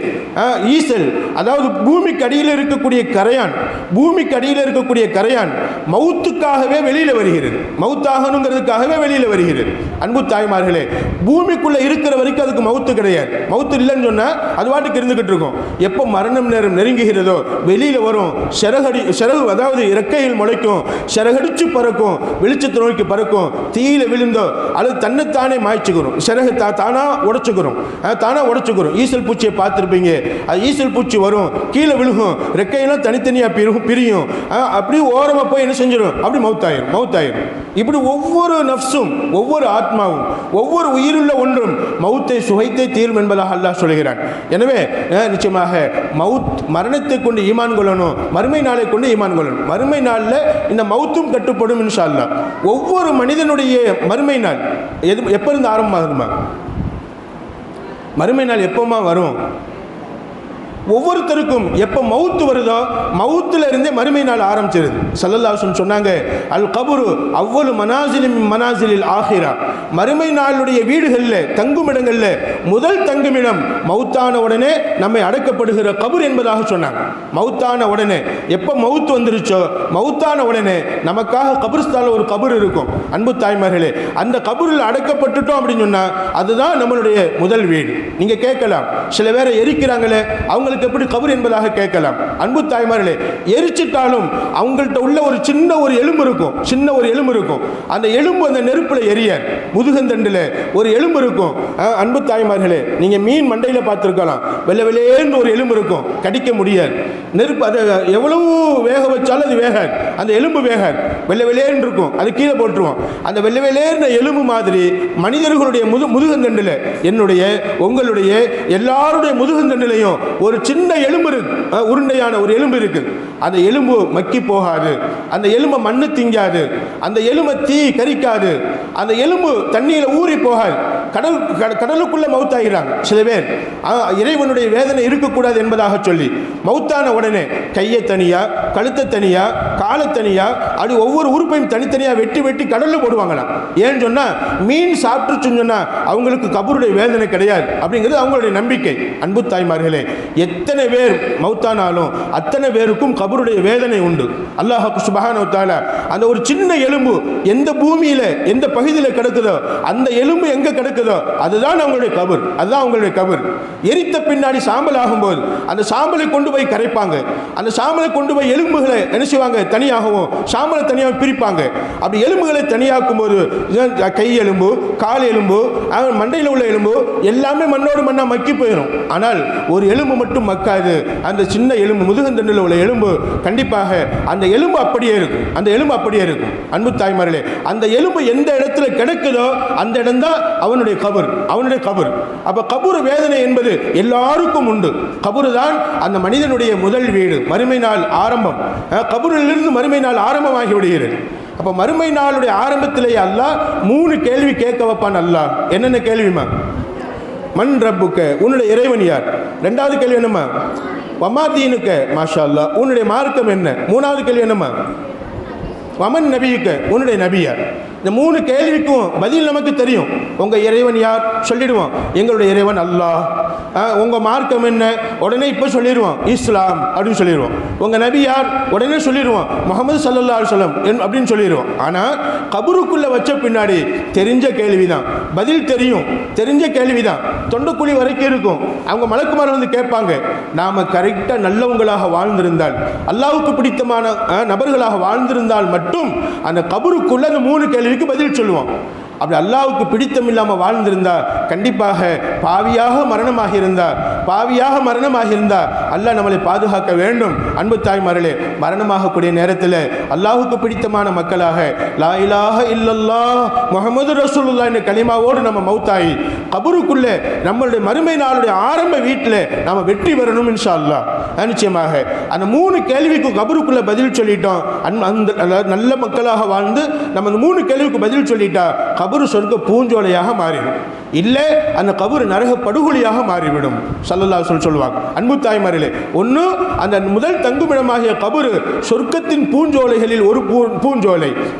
ஈசல் அதாவது பூமிக்கு அடியில் இருக்கக்கூடிய கரையான், பூமிக்கு அடியில் இருக்கக்கூடிய கரையான் மவுத்துக்காகவே வெளியில் வருகிறது, மவுத்தாகணுங்கிறதுக்காகவே வெளியில் வருகிறது. அன்பு தாய்மார்களே, பூமிக்குள்ளே இருக்கிற வரைக்கும் அதுக்கு மவுத்து கிடையாது. மவுத்து இல்லைன்னு சொன்னால் அது வாட்டுக்கு இருந்துக்கிட்டு இருக்கும். எப்போ மரணம் நேரம் நெருங்குகிறதோ வெளியில் வரும். சிறகு அதாவது இறக்கையில் முளைக்கும், சிறகடிச்சு பறக்கும், வெளிச்சத்தை நோக்கி பறக்கும். தீயில விழுந்தோ அல்லது தன்னைத்தானே மாய்ச்சிக்கிறோம், சிறகு தானா உடைச்சுக்கிறோம். ஈசல் பூச்சியை பார்த்துருப்பீங்க. அது ஈசல் பூச்சி வரும், கீழே விழுகும், ரெக்கையெல்லாம் தனித்தனியாக பிரியும். அப்படி ஓரமாக போய் என்ன செஞ்சிடும், அப்படி மவுத்தாயிரும். இப்படி ஒவ்வொரு நஃப்ஸும், ஒவ்வொரு ஆத்மாவும், ஒவ்வொரு உயிருள்ள ஒன்றும் மவுத்தை சுகைத்தே தீரும் என்பதாக அல்லாஹ் சொல்கிறான். எனவே நிச்சயமாக மரணத்தை கொண்டு ஈமான் கொள்ளணும், மறுமை நாளை கொண்டு ஈமான் கொள்ளணும். மறுமை நாளில் இந்த மவுத்தும் கட்டுப்படும் இன்ஷா அல்லாஹ். ஒவ்வொரு மனிதனுடைய மறுமை நாள் எப்போ இருந்து ஆரம்பமாகுமா? மறுமை நாள் எப்போமா வரும்? ஒவ்வொருத்தருக்கும் எப்போ மவுத்து வருதோ மவுத்துல இருந்தே மறுமை நாள் ஆரம்பிச்சிருது. ஸல்லல்லாஹு அலைஹி வஸல்லம் சொன்னாங்க, அல் கபுரு அவ்வளு மனாசிலில் ஆஹிரா, மறுமை நாளுடைய வீடுகளில் தங்கும் இடங்களில் முதல் தங்குமிடம் மவுத்தான உடனே நம்மை அடக்கப்படுகிற கபர் என்பதாக சொன்னாங்க. மவுத்தான உடனே எப்போ மவுத்து வந்துருச்சோ மவுத்தான உடனே நமக்காக கபர்ஸ்தானில் ஒரு கபர் இருக்கும். அன்பு தாய்மார்களே, அந்த கபரில் அடக்கப்பட்டுட்டோம் அப்படின்னு சொன்னால் அதுதான் நம்மளுடைய முதல் வீடு. நீங்கள் கேட்கலாம், சில பேரை எரிக்கிறாங்களே அவங்களுக்கு எப்படி கபர் என்பதாக கேட்கலாம். அன்பு தாய்மார்களே, எரிச்சிட்டாலும் அவங்கள்ட்ட உள்ள ஒரு சின்ன ஒரு எலும்பு இருக்கும். அந்த எலும்பு அந்த நெருப்பில் எரிய, முதுகந்தண்டில் ஒரு எலும்பு இருக்கும். அன்பு தாய்மார்களே, நீங்கள் மீன் மண்டையில் பார்த்துருக்கலாம், வெள்ளை வெள்ளேன்னு ஒரு எலும்பு இருக்கும், கடிக்க முடியாது. நெருப்பு அதை எவ்வளவு வேக வச்சாலும் அது வேகாது, அந்த எலும்பு வேகாது, வெள்ளை வெள்ளேன்னு இருக்கும், அது கீழே போட்டுருவோம். அந்த வெள்ளை வெள்ளேர்ன எலும்பு மாதிரி மனிதர்களுடைய முதுகந்தண்டில், என்னுடைய உங்களுடைய எல்லாருடைய முதுகந்தண்டிலையும் ஒரு சின்ன எலும்பு இருக்கு, உருண்டையான ஒரு எலும்பு இருக்கு. அந்த எலும்பு மக்கி போகாது, அந்த எலும்பை மண்ணு திங்காது, அந்த எலும்பை தீ கரிக்காது, அந்த எலும்பு தண்ணியில் ஊறி போகாது. கடலுக்குள்ள மவுத்தாகிறாங்க சில பேர். இறைவனுடைய வேதனை இருக்கக்கூடாது என்பதாக சொல்லி மவுத்தான உடனே கையை தனியா, கழுத்தை தனியா, காலை தனியா, அப்படி ஒவ்வொரு உறுப்பையும் தனித்தனியா வெட்டி கடல்ல போடுவாங்களாம். ஏன்னு சொன்னா மீன் சாப்பிட்டுச்சுன்னு சொன்னா அவங்களுக்கு கபருடைய வேதனை கிடையாது அப்படிங்கிறது அவங்களுடைய நம்பிக்கை. அன்பு தாய்மார்களே, எத்தனை பேர் மௌத்தானாலும் அத்தனை பேருக்கும் கபருடைய வேதனை உண்டு. அல்லாஹ் சுப்ஹானஹு வ தஆலா அந்த ஒரு சின்ன எலும்பு எந்த பூமியில எந்த பகுதியில் கிடக்குதோ அந்த எலும்பு எங்க கிடக்குதோ அதுதான் அவங்களுடைய கபர், அதுதான் அவங்களுடைய கபர். எரித்த பின்னாடி சாம்பல் ஆகும்போது அந்த சாம்பலை கொண்டு போய் கரைப்பாங்க. அந்த சாம்பலை கொண்டு போய் எலும்புகளை என்ன செய்வாங்க, தனியாகவும் சாம்பலை தனியாக பிரிப்பாங்க. அப்படி எலும்புகளை தனியாக்கும் போது கை எலும்பு, கால் எலும்பு, மண்டையில் உள்ள எலும்பு எல்லாமே மண்ணோடு மண்ணா மக்கி போயிடும். ஆனால் ஒரு எலும்பு மட்டும் மக்காது. அந்த சின்ன எலும்பு, முதுகந்தண்டில் உள்ள எலும்பு கண்டிப்பாக அந்த எலும்பு அப்படியே இருக்கும், அந்த எலும்பு அப்படியே இருக்கும். அன்பு தாய்மார்களே, அந்த எலும்பு எந்த இடத்துல கிடக்குதோ அந்த இடம் தான் அவனுடைய கபர், அவனுடைய கபர். அப்ப கபர் வேதனை என்பது எல்லாருக்கும் உண்டு. கபர் தான் அந்த மனிதனுடைய முதல் வீடு, மறுமை நாள் ஆரம்பம். கபரிலிருந்து மறுமை நாள் ஆரம்பமாகி விடுகிறது. அப்ப மறுமை நாளுடைய ஆரம்பத்திலேயே அல்லாஹ் 3 கேள்வி கேட்க வைப்பான். அல்லாஹ் என்னென்ன கேள்விமா? மன் ரப்புக்க, உன்னுடைய இறைவன் யார்? 2வது கேள்வி என்னம்மா? வமா தீனுக்க, மாஷா அல்லாஹ், உன்னுடைய மார்க்கம் என்ன? 3வது கேள்வி என்னம்மா? வமன் நபியுக்க, உன்னுடைய நபியார். இந்த 3 கேள்விக்கும் பதில் நமக்கு தெரியும். உங்கள் இறைவன் யார் சொல்லிடுவோம், எங்களுடைய இறைவன் அல்லாஹ். உங்கள் மார்க்கம் என்ன உடனே இப்போ சொல்லிடுவோம், இஸ்லாம் அப்படின்னு சொல்லிடுவோம். உங்கள் நபி யார் உடனே சொல்லிடுவோம், முஹம்மது ஸல்லல்லாஹு அலைஹி வஸல்லம் அப்படின்னு சொல்லிடுவோம். ஆனால் கபருக்குள்ளே வச்ச பின்னாடி தெரிஞ்ச கேள்வி தான், பதில் தெரியும், தெரிஞ்ச கேள்வி தான், தொண்டைக்குழி வரைக்கும் இருக்கும். அவங்க மலக்குமார் வந்து கேட்பாங்க, நாம் கரெக்டாக நல்லவங்களாக வாழ்ந்திருந்தால், அல்லாஹ்வுக்கு பிடித்தமான நபர்களாக வாழ்ந்திருந்தால் மட்டும் அந்த கபருக்குள்ள அந்த 3 கேள்விக்கு பதில் சொல்லுவோம். அப்படி அல்லாஹ்வுக்கு பிடித்தம் இல்லாமல் வாழ்ந்திருந்தா கண்டிப்பாக பாவியாக மரணமாக இருந்தா அல்லாஹ் நம்மளை பாதுகாக்க வேண்டும். அன்பு தாய்மார்களே, மரணமாகக்கூடிய நேரத்தில் அல்லாஹ்வுக்கு பிடித்தமான மக்களாக லா இலாஹ இல்லல்லாஹ் முஹம்மது ரசூலுல்லாஹ் என்ற கலிமாவோடு நம்ம மௌத்தாயி கபருக்குள்ளே நம்மளுடைய மறுமை நாளுடைய ஆரம்ப வீட்டில் நாம் வெற்றி பெறணும் இன்ஷா அல்லாஹ். நிச்சயமாக அந்த 3 கேள்விக்கு கபருக்குள்ள பதில் சொல்லிட்டோம். அந்த நல்ல மக்களாக வாழ்ந்து நம்ம அந்த 3 கேள்விக்கு பதில் சொல்லிட்டா கபரு சொர்க்க பூஞ்சோலையாக மாறிடும், இல்லை அந்த கபரு நரக படுகொலியாக மாறிவிடும். ஸல்லல்லாஹு அலைஹி வஸல்லம் சொல்லுவாங்க. அன்பு தாய்மார்களே, ஒன்று அந்த முதல் தங்குமிடமாகிய கபரு சொர்க்கத்தின் பூஞ்சோலைகளில் ஒரு பூஞ்சோலை.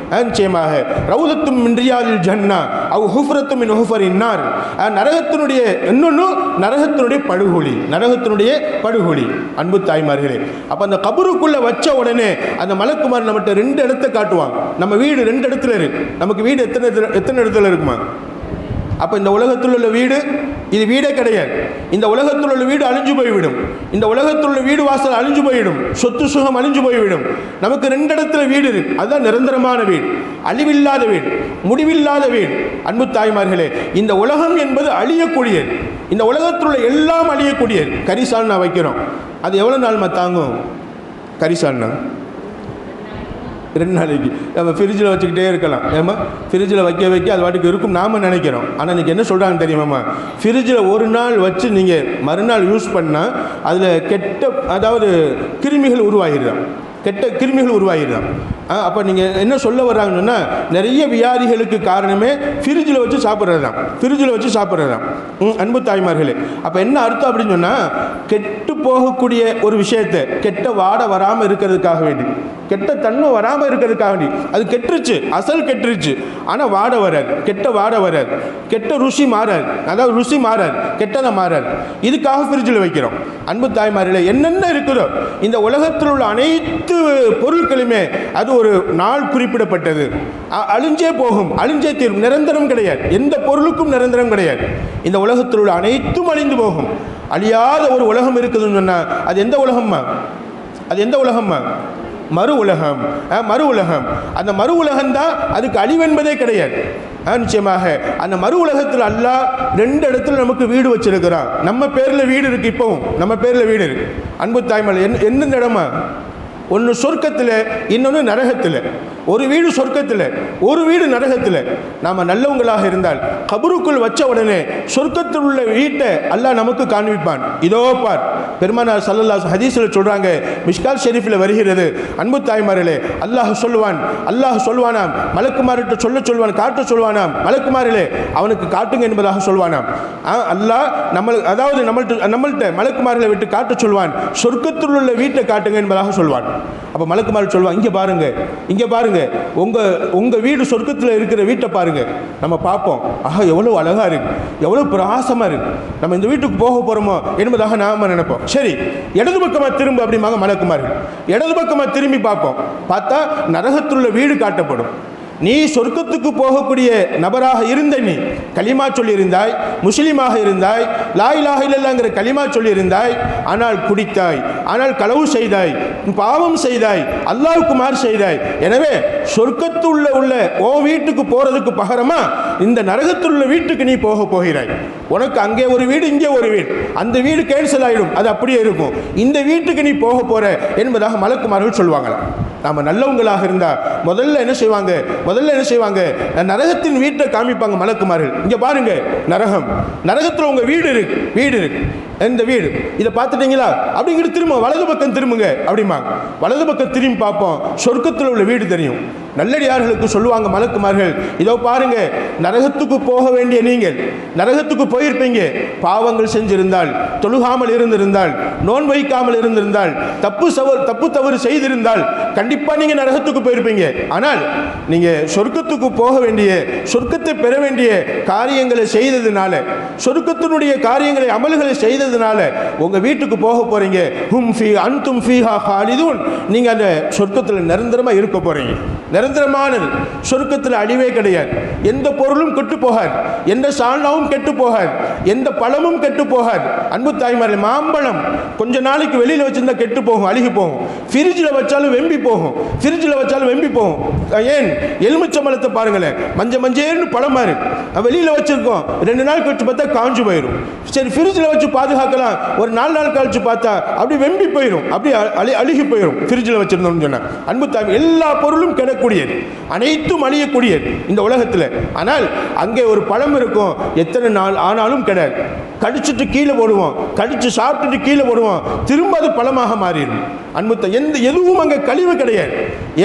நிச்சயமாக ரவுதத்தும் மின் ரியாதில் ஜன்னா அவ் ஹுஃப்ரத்தும் மின் ஹுஃபரின் நார். நரகத்தினுடைய இன்னொன்று நரகத்தினுடைய படுகொலி. அன்பு தாய்மார்களே, அப்போ அந்த கபருக்குள்ள வச்ச உடனே அந்த மலக்குமார் நம்மகிட்ட 2 இடத்தை காட்டுவாங்க. நம்ம வீடு 2 இடத்துல இருக்கு. நமக்கு வீடு எத்தனை இடத்துல இருக்குமா? அப்போ இந்த உலகத்தில் உள்ள வீடு இது வீடே கிடையாது. இந்த உலகத்தில் உள்ள வீடு அழிஞ்சு போய்விடும். இந்த உலகத்தில் உள்ள வீடு வாசல் அழிஞ்சு போய்விடும். சொத்து சுகம் அழிஞ்சு போய்விடும். நமக்கு 2 இடத்துல வீடு இருக்கு. அதுதான் நிரந்தரமான வீடு, அழிவில்லாத வீடு, முடிவில்லாத வீடு. அன்பு தாய்மார்களே, இந்த உலகம் என்பது அழியக்கூடியது. இந்த உலகத்தில் உள்ள எல்லாம் அழியக்கூடியது. கரிசால்னா வைக்கிறோம், அது எவ்வளோ நாள் தாங்கும்? கரிசால்னா 2 நாளைக்கு நம்ம ஃப்ரிட்ஜில் வச்சுக்கிட்டே இருக்கலாம். ஏமா ஃப்ரிட்ஜில் வைக்க அது வாட்டுக்கு இருக்கும் நாம் நினைக்கிறோம். ஆனால் இன்றைக்கி என்ன சொல்கிறாங்க தெரியுமாம்மா? ஃப்ரிட்ஜில் ஒரு நாள் வச்சு நீங்கள் மறுநாள் யூஸ் பண்ணால் அதில் அதாவது கிருமிகள் உருவாகிடுதான். அப்போ நீங்கள் என்ன சொல்ல வர்றாங்கன்னா, நிறைய வியாதிகளுக்கு காரணமே ஃப்ரிட்ஜில் வச்சு சாப்பிட்றது தான். அன்பு தாய்மார்களே, அப்போ என்ன அர்த்தம் அப்படின்னு சொன்னால், கெட்டு போகக்கூடிய ஒரு விஷயத்தை கெட்ட வாடை வராமல் இருக்கிறதுக்காக வேண்டி, கெட்ட தன்மை வராமல் இருக்கிறதுக்காக வேண்டி அது கெட்டுருச்சு, அசல் கெட்டுருச்சு, ஆனால் வாடை வராது, கெட்ட ருசி மாறாது, கெட்டதை மாறாது. இதுக்காக ஃப்ரிட்ஜில் வைக்கிறோம். அன்பு தாய்மார்களே, என்னென்ன இருக்குதோ இந்த உலகத்தில் உள்ள அனைத்து பொருட்களுமே அது ஒரு நாள் குறிப்பிடப்பட்டது. அழிஞ்சே போகும், அழிஞ்சே தீரும், நிரந்தரம் கிடையாது. எந்த பொருளுக்கும் நிரந்தரம் கிடையாது. இந்த உலகத்தில் உள்ள அனைத்தும் அழிந்து போகும். அழியாத ஒரு உலகம் இருக்குதுன்னு சொன்னால் அது எந்த உலகம்மா? மறு உலகம். அந்த மறு உலகம் தான் அதுக்கு அழிவென்பதே கிடையாது. நிச்சயமாக அந்த மறு உலகத்தில் அல்லாஹ் 2 இடத்துல நமக்கு வீடு வச்சிருக்கிறான். நம்ம பேரில் வீடு இருக்கு, இப்பவும் நம்ம பேரில் வீடு இருக்கு. அன்பு தாய்மலை, எந்தெந்த இடமா? ஒன்று சொர்க்கத்தில், இன்னொன்று நரகத்தில். ஒரு வீடு சொர்க்கத்தில், ஒரு வீடு நரகத்தில். நாம் நல்லவங்களாக இருந்தால் கபருக்குள் வச்ச உடனே சொர்க்கத்தில் உள்ள வீட்டை அல்லாஹ் நமக்கு காண்பிப்பான். இதோ பார், பெருமானார் ஸல்லல்லாஹு அலைஹி ஹதீஸில் சொல்கிறாங்க, மிஷ்காத் ஷெரீஃபில் வருகிறது. அன்பு தாய்மார்களே, அல்லாஹ் சொல்வானாம், மலக்குமார்கிட்ட சொல்வான், காட்ட சொல்வானாம், மலக்குமார்களே அவனுக்கு காட்டுங்க என்பதாக சொல்வானாம். அல்லாஹ் நம்மள்கிட்ட மலக்குமார்களை விட்டு காட்ட சொல்வான், சொர்க்கத்தில் உள்ள வீட்டை காட்டுங்க என்பதாக சொல்வான். அப்போ மலக்குமார்கள் சொல்வான், இங்கே பாருங்க, உங்கள் வீடு சொர்க்கத்தில் இருக்கிற வீட்டை பாருங்க. நம்ம பார்ப்போம், ஆஹா எவ்வளோ அழகாக இருக்கு, எவ்வளோ பிரகாசமாக இருக்கு, நம்ம இந்த வீட்டுக்கு போக போகிறோமோ என்பதாக நாம் நினைப்போம். சரி, இடது பக்கமாக திரும்ப அப்படிம்பாங்க மலக்குமார்கள். இடது பக்கமாக திரும்பி பார்ப்போம், பார்த்தா நரகத்தில் உள்ள வீடு காட்டப்படும். நீ சொர்க்கத்துக்கு போகக்கூடிய நபராக இருந்த நீ கலிமா சொல்லியிருந்தாய், முஸ்லீமாக இருந்தாய், லா இலாஹ இல்லல்லாஹ்ங்கிற கலிமா சொல்லியிருந்தாய், ஆனால் குடித்தாய், ஆனால் களவு செய்தாய், பாவம் செய்தாய், அல்லாஹ்வுக்கு மாறு செய்தாய். எனவே சொர்க்கத்துள்ள உள்ள ஓ வீட்டுக்கு போகிறதுக்கு பகரமா இந்த நரகத்தில் உள்ள வீட்டுக்கு நீ போகிறாய். உனக்கு அங்கே ஒரு வீடு, இங்கே ஒரு வீடு, அந்த வீடு கேன்சல் ஆகிடும், அது அப்படியே இருக்கும். இந்த வீட்டுக்கு நீ போகிற என்பதாக மலக்குமார்கள் சொல்லுவாங்களாம். நாம் நல்லவங்களாக இருந்தால் முதல்ல என்ன செய்வாங்க, நரகத்தின் வீட்டை காமிப்பாங்க மலக்குமார்கள். இங்கே பாருங்க, நரகத்தில் உங்கள் வீடு இருக்கு, இந்த வீடு இதை பார்த்துட்டீங்களா அப்படிங்கிறது திரும்ப வலது பக்கம் திரும்புங்க அப்படிமா. வலது பக்கம் திரும்பி பார்ப்போம், சொர்க்கத்தில் உள்ள வீடு தெரியும். நல்லடியார்களுக்கு சொல்லுவாங்க மலக்குமார்கள், இதோ பாருங்க, நரகத்துக்கு போக வேண்டிய நீங்கள் நரகத்துக்கு போயிருப்பீங்க. பாவங்கள் செஞ்சிருந்தால், தொழுகாமல் இருந்திருந்தால், நோன்பு வைக்காமல் இருந்திருந்தால், தப்பு தவறு செய்திருந்தால் கண்டிப்பாக நீங்கள் நரகத்துக்கு போயிருப்பீங்க. ஆனால் நீங்கள் சொர்க்கத்துக்கு போக வேண்டிய, சொர்க்கத்தை பெற வேண்டிய காரியங்களை செய்ததுனால, சொர்க்கத்தினுடைய காரியங்களை அமல்களை செய்ததுனால உங்கள் வீட்டுக்கு போக போகிறீங்க. ஹும் ஃபீ அன்தும் ஃபீஹா ஹாலிதூன், நீங்கள் அந்த சொர்க்கத்தில் நிரந்தரமாக இருக்க போகிறீங்க. நிரந்தரமானது. சொர்க்கத்தில் அழிவே கிடையாது. எந்த பொருளும் கெட்டு போகாது, எந்த சால்னாவும் கெட்டு போகாது, எந்த பழமும் கெட்டு போகாது. அன்பு தாய்மார்களே, மாம்பழம் கொஞ்ச நாளைக்கு வெளியில் வச்சிருந்தா கெட்டு போகும், அழுகி போகும். ஃப்ரிட்ஜில் வச்சாலும் வெம்பி போகும், ஃப்ரிட்ஜில் வச்சாலும் வெம்பி போகும். ஏன்? எலுமிச்சம்பழத்தை பாருங்களேன், மஞ்சேர்னு பழம் மாதிரி வெளியில் வச்சிருக்கோம், 2 நாள் கழிச்சு பார்த்தா காஞ்சு போயிடும். சரி, ஃப்ரிட்ஜில் வச்சு பாதுகாக்கலாம், ஒரு 4 நாள் கழிச்சு பார்த்தா அப்படி வெம்பி போயிடும், அப்படி அழுகி போயிடும் ஃப்ரிட்ஜில் வச்சிருந்தோம்னு சொன்னா. அன்பு தாய், எல்லா பொருளும் கிடக்கூடியது, அனைத்தும் அழியக்கூடியது இந்த உலகத்தில். ஆனால் அங்கே ஒரு பழம் இருக்கும், எத்தனை நாள் ஆனாலும் கிடையாது. கடிச்சிட்டு கீழே போடுவோம், கடிச்சு சாப்பிட்டுட்டு கீழே போடுவோம், திரும்ப அது பழமாக மாறிடும். அன்பு எதுவும் அங்கே கழிவு கிடையாது.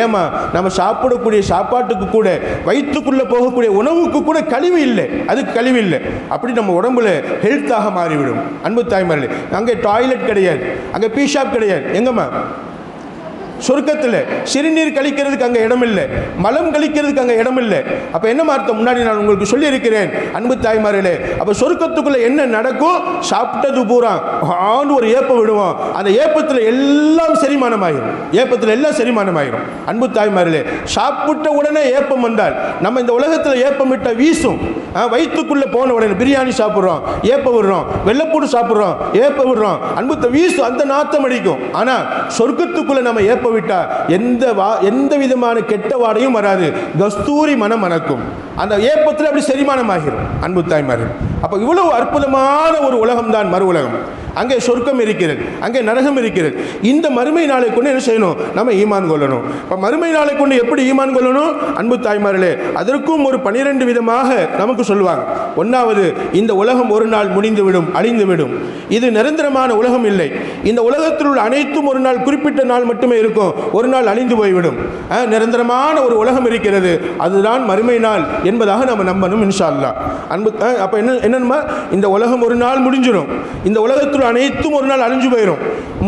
ஏமா, நம்ம சாப்பிடக்கூடிய சாப்பாட்டுக்கு கூட, வயிற்றுக்குள்ளே போகக்கூடிய உணவுக்கு கூட கழிவு இல்லை, அதுக்கு கழிவு இல்லை. அப்படி நம்ம உடம்புல ஹெல்த்தாக மாறிவிடும். அன்பு தாய்மார்களே, அங்கே டாய்லெட் கிடையாது, அங்கே பீஷாப் கிடையாது. எங்கம்மா? சொர்க்கத்தில் சிறுநீர் கழிக்கிறதுக்கு அங்கே இடம் இல்லை, மலம் கழிக்கிறதுக்கு அங்கே இடம் இல்லை. அப்போ என்ன அர்த்தம்? முன்னாடி நான் உங்களுக்கு சொல்லியிருக்கிறேன் அன்பு தாய்மார்களே. அப்போ சொர்க்கத்துக்குள்ளே என்ன நடக்கும்? சாப்பிட்டது பூரா ஆண்டு ஒரு ஏப்பம் விடுவோம், அந்த ஏப்பத்தில் எல்லாம் செரிமானமாயிரும், ஏப்பத்தில் எல்லாம் செரிமானமாயிரும். அன்பு தாய்மார்களே, சாப்பிட்ட உடனே ஏப்பம் வந்தால், நம்ம இந்த உலகத்தில் ஏப்பம் விட்ட வீசும், வயிற்றுக்குள்ளே போன உடனே பிரியாணி சாப்பிட்றோம், ஏப்பம் விடுறோம், வெள்ளைப்பூடு சாப்பிட்றோம், ஏப்பம் விடுறோம், அன்பு வீசும், அந்த நாத்தம் அடிக்கும். ஆனால் சொர்க்கத்துக்குள்ளே நம்ம ஏப்ப விட்டா எந்த விதமான கெட்ட வாடையும் வராது, கஸ்தூரி மனம் மணக்கும். அந்த ஏப்பத்தில் அப்படி செரிமானமாகிரும். அன்பு தாய்மார்கள், அப்போ இவ்வளவு அற்புதமான ஒரு உலகம் தான் மறு உலகம். அங்கே சொர்க்கம் இருக்கிறது, அங்கே நரகம் இருக்கிறது. இந்த மறுமை நாளை கொண்டு என்ன செய்யணும்? நம்ம ஈமான் கொள்ளணும். இப்போ மறுமை நாளை கொண்டு எப்படி ஈமான் கொள்ளணும்? அன்பு தாய்மார்களே, அதற்கும் ஒரு 12 விதமாக நமக்கு சொல்லுவாங்க. ஒன்றாவது, இந்த உலகம் ஒரு நாள் முடிந்துவிடும், அழிந்துவிடும். இது நிரந்தரமான உலகம் இல்லை. இந்த உலகத்தில் உள்ள அனைத்தும் ஒரு நாள், குறிப்பிட்ட நாள் மட்டுமே இருக்கும், ஒரு நாள் அழிந்து போய்விடும். நிரந்தரமான ஒரு உலகம் இருக்கிறது, அதுதான் மறுமை நாள் என்பதாக நம்ம நம்பணும் இன்ஷா அல்லாஹ். அன்பு அப்போ என்னன்னா, இந்த உலகம் ஒரு நாள் முடிஞ்சிடும், இந்த உலகத்தில் அனைத்தும் ஒரு நாள் அழிஞ்சு போயிடும்.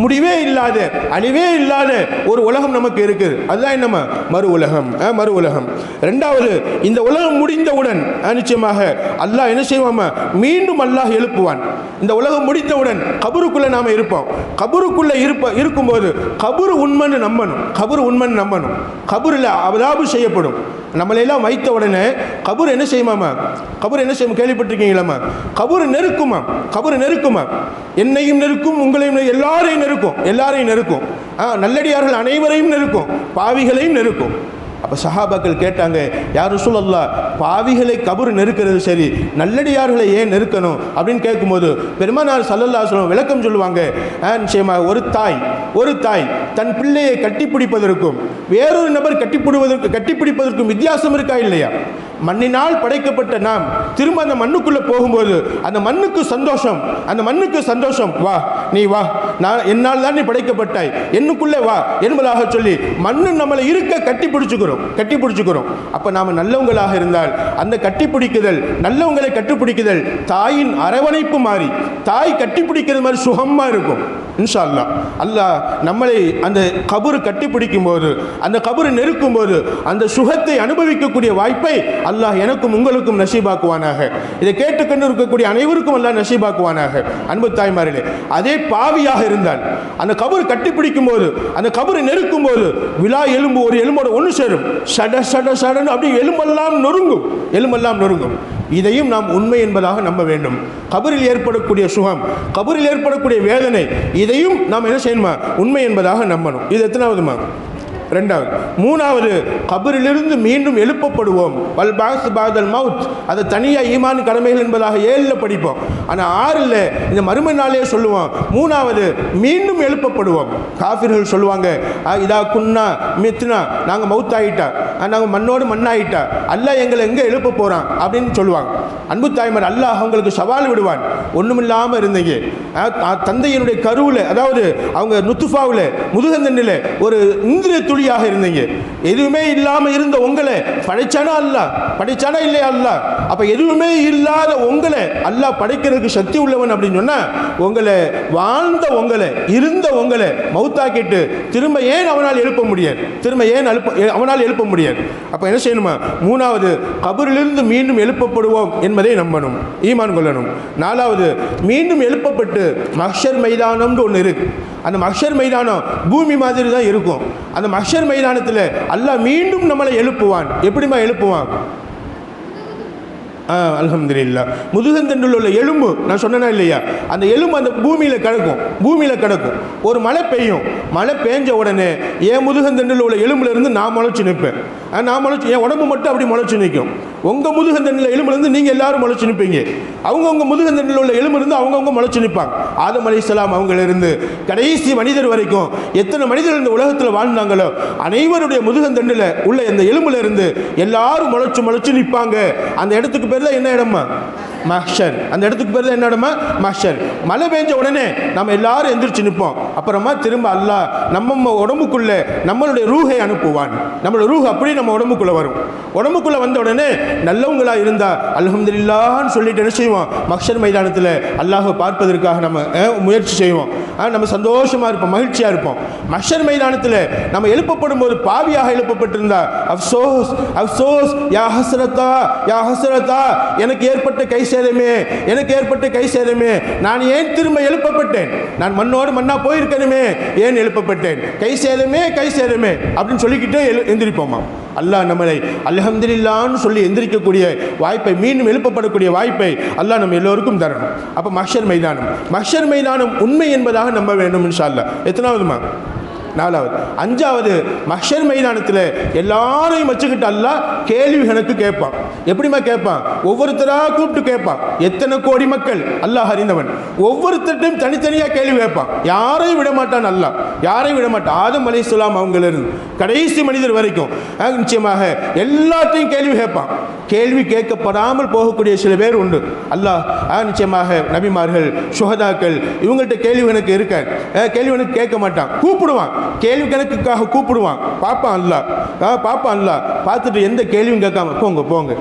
முடிவே இல்லாத, அழிவே இல்லாத ஒரு உலகம் நமக்கு இருக்குது, அதுதான் என்னமா? மறு உலகம். மறு உலகம். ரெண்டாவது, இந்த உலகம் முடிந்தவுடன் நிச்சயமாக அல்லாஹ் என்ன செய்வாமா? மீண்டும் அல்லாஹ் எழுப்புவான். இந்த உலகம் முடிந்தவுடன் கபருக்குள்ள நாம இருப்போம். கபருக்குள்ள இருக்கும்போது கபரு உண்மைன்னு நம்பணும், கபரு உண்மைன்னு நம்பணும். கபரில் அதாபு செய்யப்படும். நம்மளையெல்லாம் வைத்த உடனே கபர் என்ன செய்யுமாமா? கபர் என்ன செய்யும்? கேள்விப்பட்டிருக்கீங்களாமா? கபர் நெருக்குமா? கபர் நெருக்குமா? என்னையும் நெருக்கும், உங்களையும், எல்லாரையும் நெருக்கும், எல்லாரையும் நெருக்கும். நல்லடியார்கள் அனைவரையும் நெருக்கும், பாவிகளையும் நெருக்கும். அப்போ சஹாபாக்கள் கேட்டாங்க, யார் ரசூலல்லாஹ், பாவிகளை கபர் நெருக்கிறது சரி, நல்லடியார்களை ஏன் நெருக்கணும் அப்படின்னு கேட்கும்போது பெருமானார் ஸல்லல்லாஹு அலைஹி வஸல்லம் விளக்கம் சொல்லுவாங்க. நிச்சயமாக ஒரு தாய் தன் பிள்ளையை கட்டிப்பிடிப்பதற்கும் வேறொரு நபர் கட்டிப்பிடிப்பதற்கும் வித்தியாசம் இருக்கா இல்லையா? மண்ணினால் படைக்கப்பட்ட நாம் திரும்ப அந்த மண்ணுக்குள்ளே போகும்போது அந்த மண்ணுக்கு சந்தோஷம், வா நீ வா, நான் என்னால் தான் நீ படைக்கப்பட்டாய், என்னுக்குள்ளே வா என்பதாக சொல்லி மண்ணு நம்மளை இருக்க கட்டி பிடிச்சுக்கிறோம். அப்போ நாம் நல்லவங்களாக இருந்தால் அந்த கட்டிப்பிடிக்குதல், நல்லவங்களை கட்டிப்பிடிக்குதல் தாயின் அரவணைப்பு மாதிரி, தாய் கட்டிப்பிடிக்கிறது மாதிரி சுகமாக இருக்கும் இன்ஷா அல்லாஹ். அல்லாஹ் நம்மளை அந்த கபரு கட்டிப்பிடிக்கும் போது, அந்த கபரு நெருக்கும் போது அந்த சுகத்தை அனுபவிக்கக்கூடிய வாய்ப்பை அல்லாஹ் எனக்கும் உங்களுக்கும் நசீபாக்குவானாக. இதை கேட்டுக்கொண்டு இருக்கக்கூடிய அனைவருக்கும் அல்லாஹ் நசீபாக்குவானாக. அன்பு தாய்மார்களே, அதே பாவியாக இருந்தால் அந்த கபரு கட்டிப்பிடிக்கும் போது, அந்த கபரு நெருக்கும் போது விழா எலும்பு ஒரு எலும்போட ஒன்று சேரும், சடன்னு அப்படி எலும்பெல்லாம் நொறுங்கும். இதையும் நாம் உண்மை என்பதாக நம்ப வேண்டும். கபரில் ஏற்படக்கூடிய சுகம், கபரில் ஏற்படக்கூடிய வேதனை, இதையும் நாம் என்ன செய்யணுமா? உண்மை என்பதாக நம்பணும். இது எத்தனாவதுமா? ரெண்டாவது. மூணாவது, கபரிலிருந்து மீண்டும் எழுப்பப்படுவோம். வல் பாஸ் பாதல் மவுத், அது தனியாக ஈமான் கடமைகள் என்பதாக 7 படிப்போம். ஆனால் 6 இந்த மறுமை நாளே சொல்லுவோம். மூணாவது, மீண்டும் எழுப்பப்படுவோம். காஃபிர்கள் சொல்லுவாங்க, இதா குன்னா மித்னா, நாங்கள் மவுத்தாயிட்டா, நாங்கள் மண்ணோடு மண்ணாயிட்டா, அல்லாஹ் எங்களை எங்கே எழுப்ப போகிறான் அப்படின்னு சொல்லுவாங்க. அன்பு தாய்மார், அல்லாஹ் அவங்களுக்கு சவால் விடுவான். ஒன்றுமில்லாமல் இருந்தீங்க, தந்தையினுடைய கருவில், அதாவது அவங்க நுத்துஃபாவில், முதுகந்தண்டில் ஒரு இந்திரிய துளியாக இருந்தீங்க, எதுவுமே இல்லாமல் இருந்த உங்களை படைச்சானா இல்லையா அல்லாஹ்? அப்போ எதுவுமே இல்லாத உங்களை அல்லாஹ் படைக்கிறதுக்கு சக்தி உள்ளவன் அப்படின்னு சொன்னால், உங்களை வாழ்ந்த இருந்த உங்களை மௌத்தாக்கிட்டு திரும்ப ஏன் அவனால் எழுப்ப முடியாது? அப்போ என்ன செய்யணுமா? மூணாவது, கபரிலிருந்து மீண்டும் எழுப்பப்படுவோம் என்பதை நம்பணும், ஈமான் கொள்ளணும். நாலாவது, மீண்டும் எழுப்பப்பட்டு மஹ்ஷர் மைதானம்னு ஒன்று இருக்குது. அந்த மஹ்ஷர் மைதானம் பூமி மாதிரி தான் இருக்கும். அந்த மஹ்ஷர் மைதானத்தில் அல்லாஹ் மீண்டும் நம்மளை எழுப்புவான். எப்படிமா எழுப்புவான்? அல்ஹம்துலில்லாஹ். முதுகந்தண்டில் உள்ள எலும்பு நான் சொன்னேனா இல்லையா, அந்த எலும்பு அந்த பூமியில் கிடக்கும். ஒரு மழை பெய்யும். மழை பெஞ்ச உடனே என் முதுகந்தண்டில் உள்ள எலும்புலேருந்து நான் முளைச்சி நிற்பேன். நான் முளைச்சி, என் உடம்பு மட்டும் அப்படி முளைச்சி நிற்கும். உங்கள் முதுகந்தண்டில் எலும்புலேருந்து நீங்கள் எல்லாரும் முளைச்சி நிற்பீங்க. அவங்கவுங்க முதுகந்தண்டில் உள்ள எலும்புலேருந்து அவங்கவுங்க முளைச்சி நிற்பாங்க. ஆதம் அலைஹிஸ்ஸலாம் அவங்களிருந்து கடைசி மனிதர் வரைக்கும் எத்தனை மனிதர்கள் இந்த உலகத்தில் வாழ்ந்தாங்களோ அனைவருடைய முதுகந்தண்டில் உள்ள இந்த எலும்புலேருந்து எல்லாரும் முளைச்சு நிற்பாங்க. அந்த இடத்துக்கு என்ன இடமா? மஹ்ஷர். அந்த இடத்துக்கு பேர் என்ன இடமா? மஹ்ஷர். மழை பெஞ்ச உடனே நம்ம எல்லாரும் எந்திரிச்சு நிற்போம். அப்புறமா திரும்ப அல்லாஹ் நம்ம உடம்புக்குள்ள நம்மளுடைய ரூஹை அனுப்புவான். நம்மளுடைய ரூஹ் அப்படி நம்ம உடம்புக்குள்ள வரும். உடம்புக்குள்ள வந்த உடனே நல்லவங்களா இருந்தா அல்ஹம்துலில்லாஹ்னு சொல்லிட்டு என்ன செய்வோம்? மஹ்ஷர் மைதானத்தில் அல்லாஹை பார்ப்பதற்காக நம்ம முயற்சி செய்வோம். நம்ம சந்தோஷமா இருப்போம், மகிழ்ச்சியா இருப்போம். மஹ்ஷர் மைதானத்தில் நம்ம எழுப்பப்படும் போது பாவியாக எழுப்பப்பட்டிருந்தா அஃப்சோஸ் அஃப்சோஸ், யா ஹஸ்ரத்தா யா ஹஸ்ரத்தா, எனக்கு ஏற்பட்ட கை சேதமே, நான் ஏன் திரும்ப எழுப்பப்பட்டேன்? நான் மண்ணோடு மண்ணா போயிருக்கணுமே, ஏன் எழுப்பப்பட்டேன்? கை சேதமே அப்படின்னு சொல்லிக்கிட்டே எந்திரிப்போமா? அல்லாஹ் நம்மளை அல்ஹம்துலில்லாஹ்னு சொல்லி எந்திரிக்கக்கூடிய வாய்ப்பை, மீண்டும் எழுப்பப்படக்கூடிய வாய்ப்பை அல்லாஹ் நம்ம எல்லோருக்கும் தரணும். அப்போ மஹ்ஷர் மைதானம் உண்மை என்பதாக நம்ப வேண்டும் இன்ஷா அல்லாஹ். எத்தனாவதுமா? 4வது. 5வது, மஹ்ஷர் மைதானத்தில் எல்லாரையும் வச்சுக்கிட்டு அல்லாஹ் கேள்வி கணக்கு கேட்பான். எப்படிமா கேட்பான்? ஒவ்வொருத்தராக கூப்பிட்டு கேட்பான். எத்தனை கோடி மக்கள் அல்லாஹ் அறிந்தவன். ஒவ்வொருத்தட்டையும் தனித்தனியாக கேள்வி கேட்பான். யாரையும் விட மாட்டான் அல்லாஹ், யாரையும் விட மாட்டான். ஆதம் அலைஹிஸ்ஸலாம் அவங்களிருந்து கடைசி மனிதர் வரைக்கும் நிச்சயமாக எல்லாத்தையும் கேள்வி கேட்பான். கேள்வி கேட்கப்படாமல் போகக்கூடிய சில பேர் உண்டு. அல்லாஹ் நிச்சயமாக நபிமார்கள், சுஹதாக்கள், இவங்கள்ட்ட கேள்வி கணக்கு இருக்காது. கேள்வி கணக்கு கேட்க மாட்டான், கூப்பிடுவான். கேள்வி கணக்குக்காக கூப்பிடுவான். பார்ப்பான் அல்லாஹ். பார்த்துட்டு எந்த கேள்வியும் கேட்காம போங்க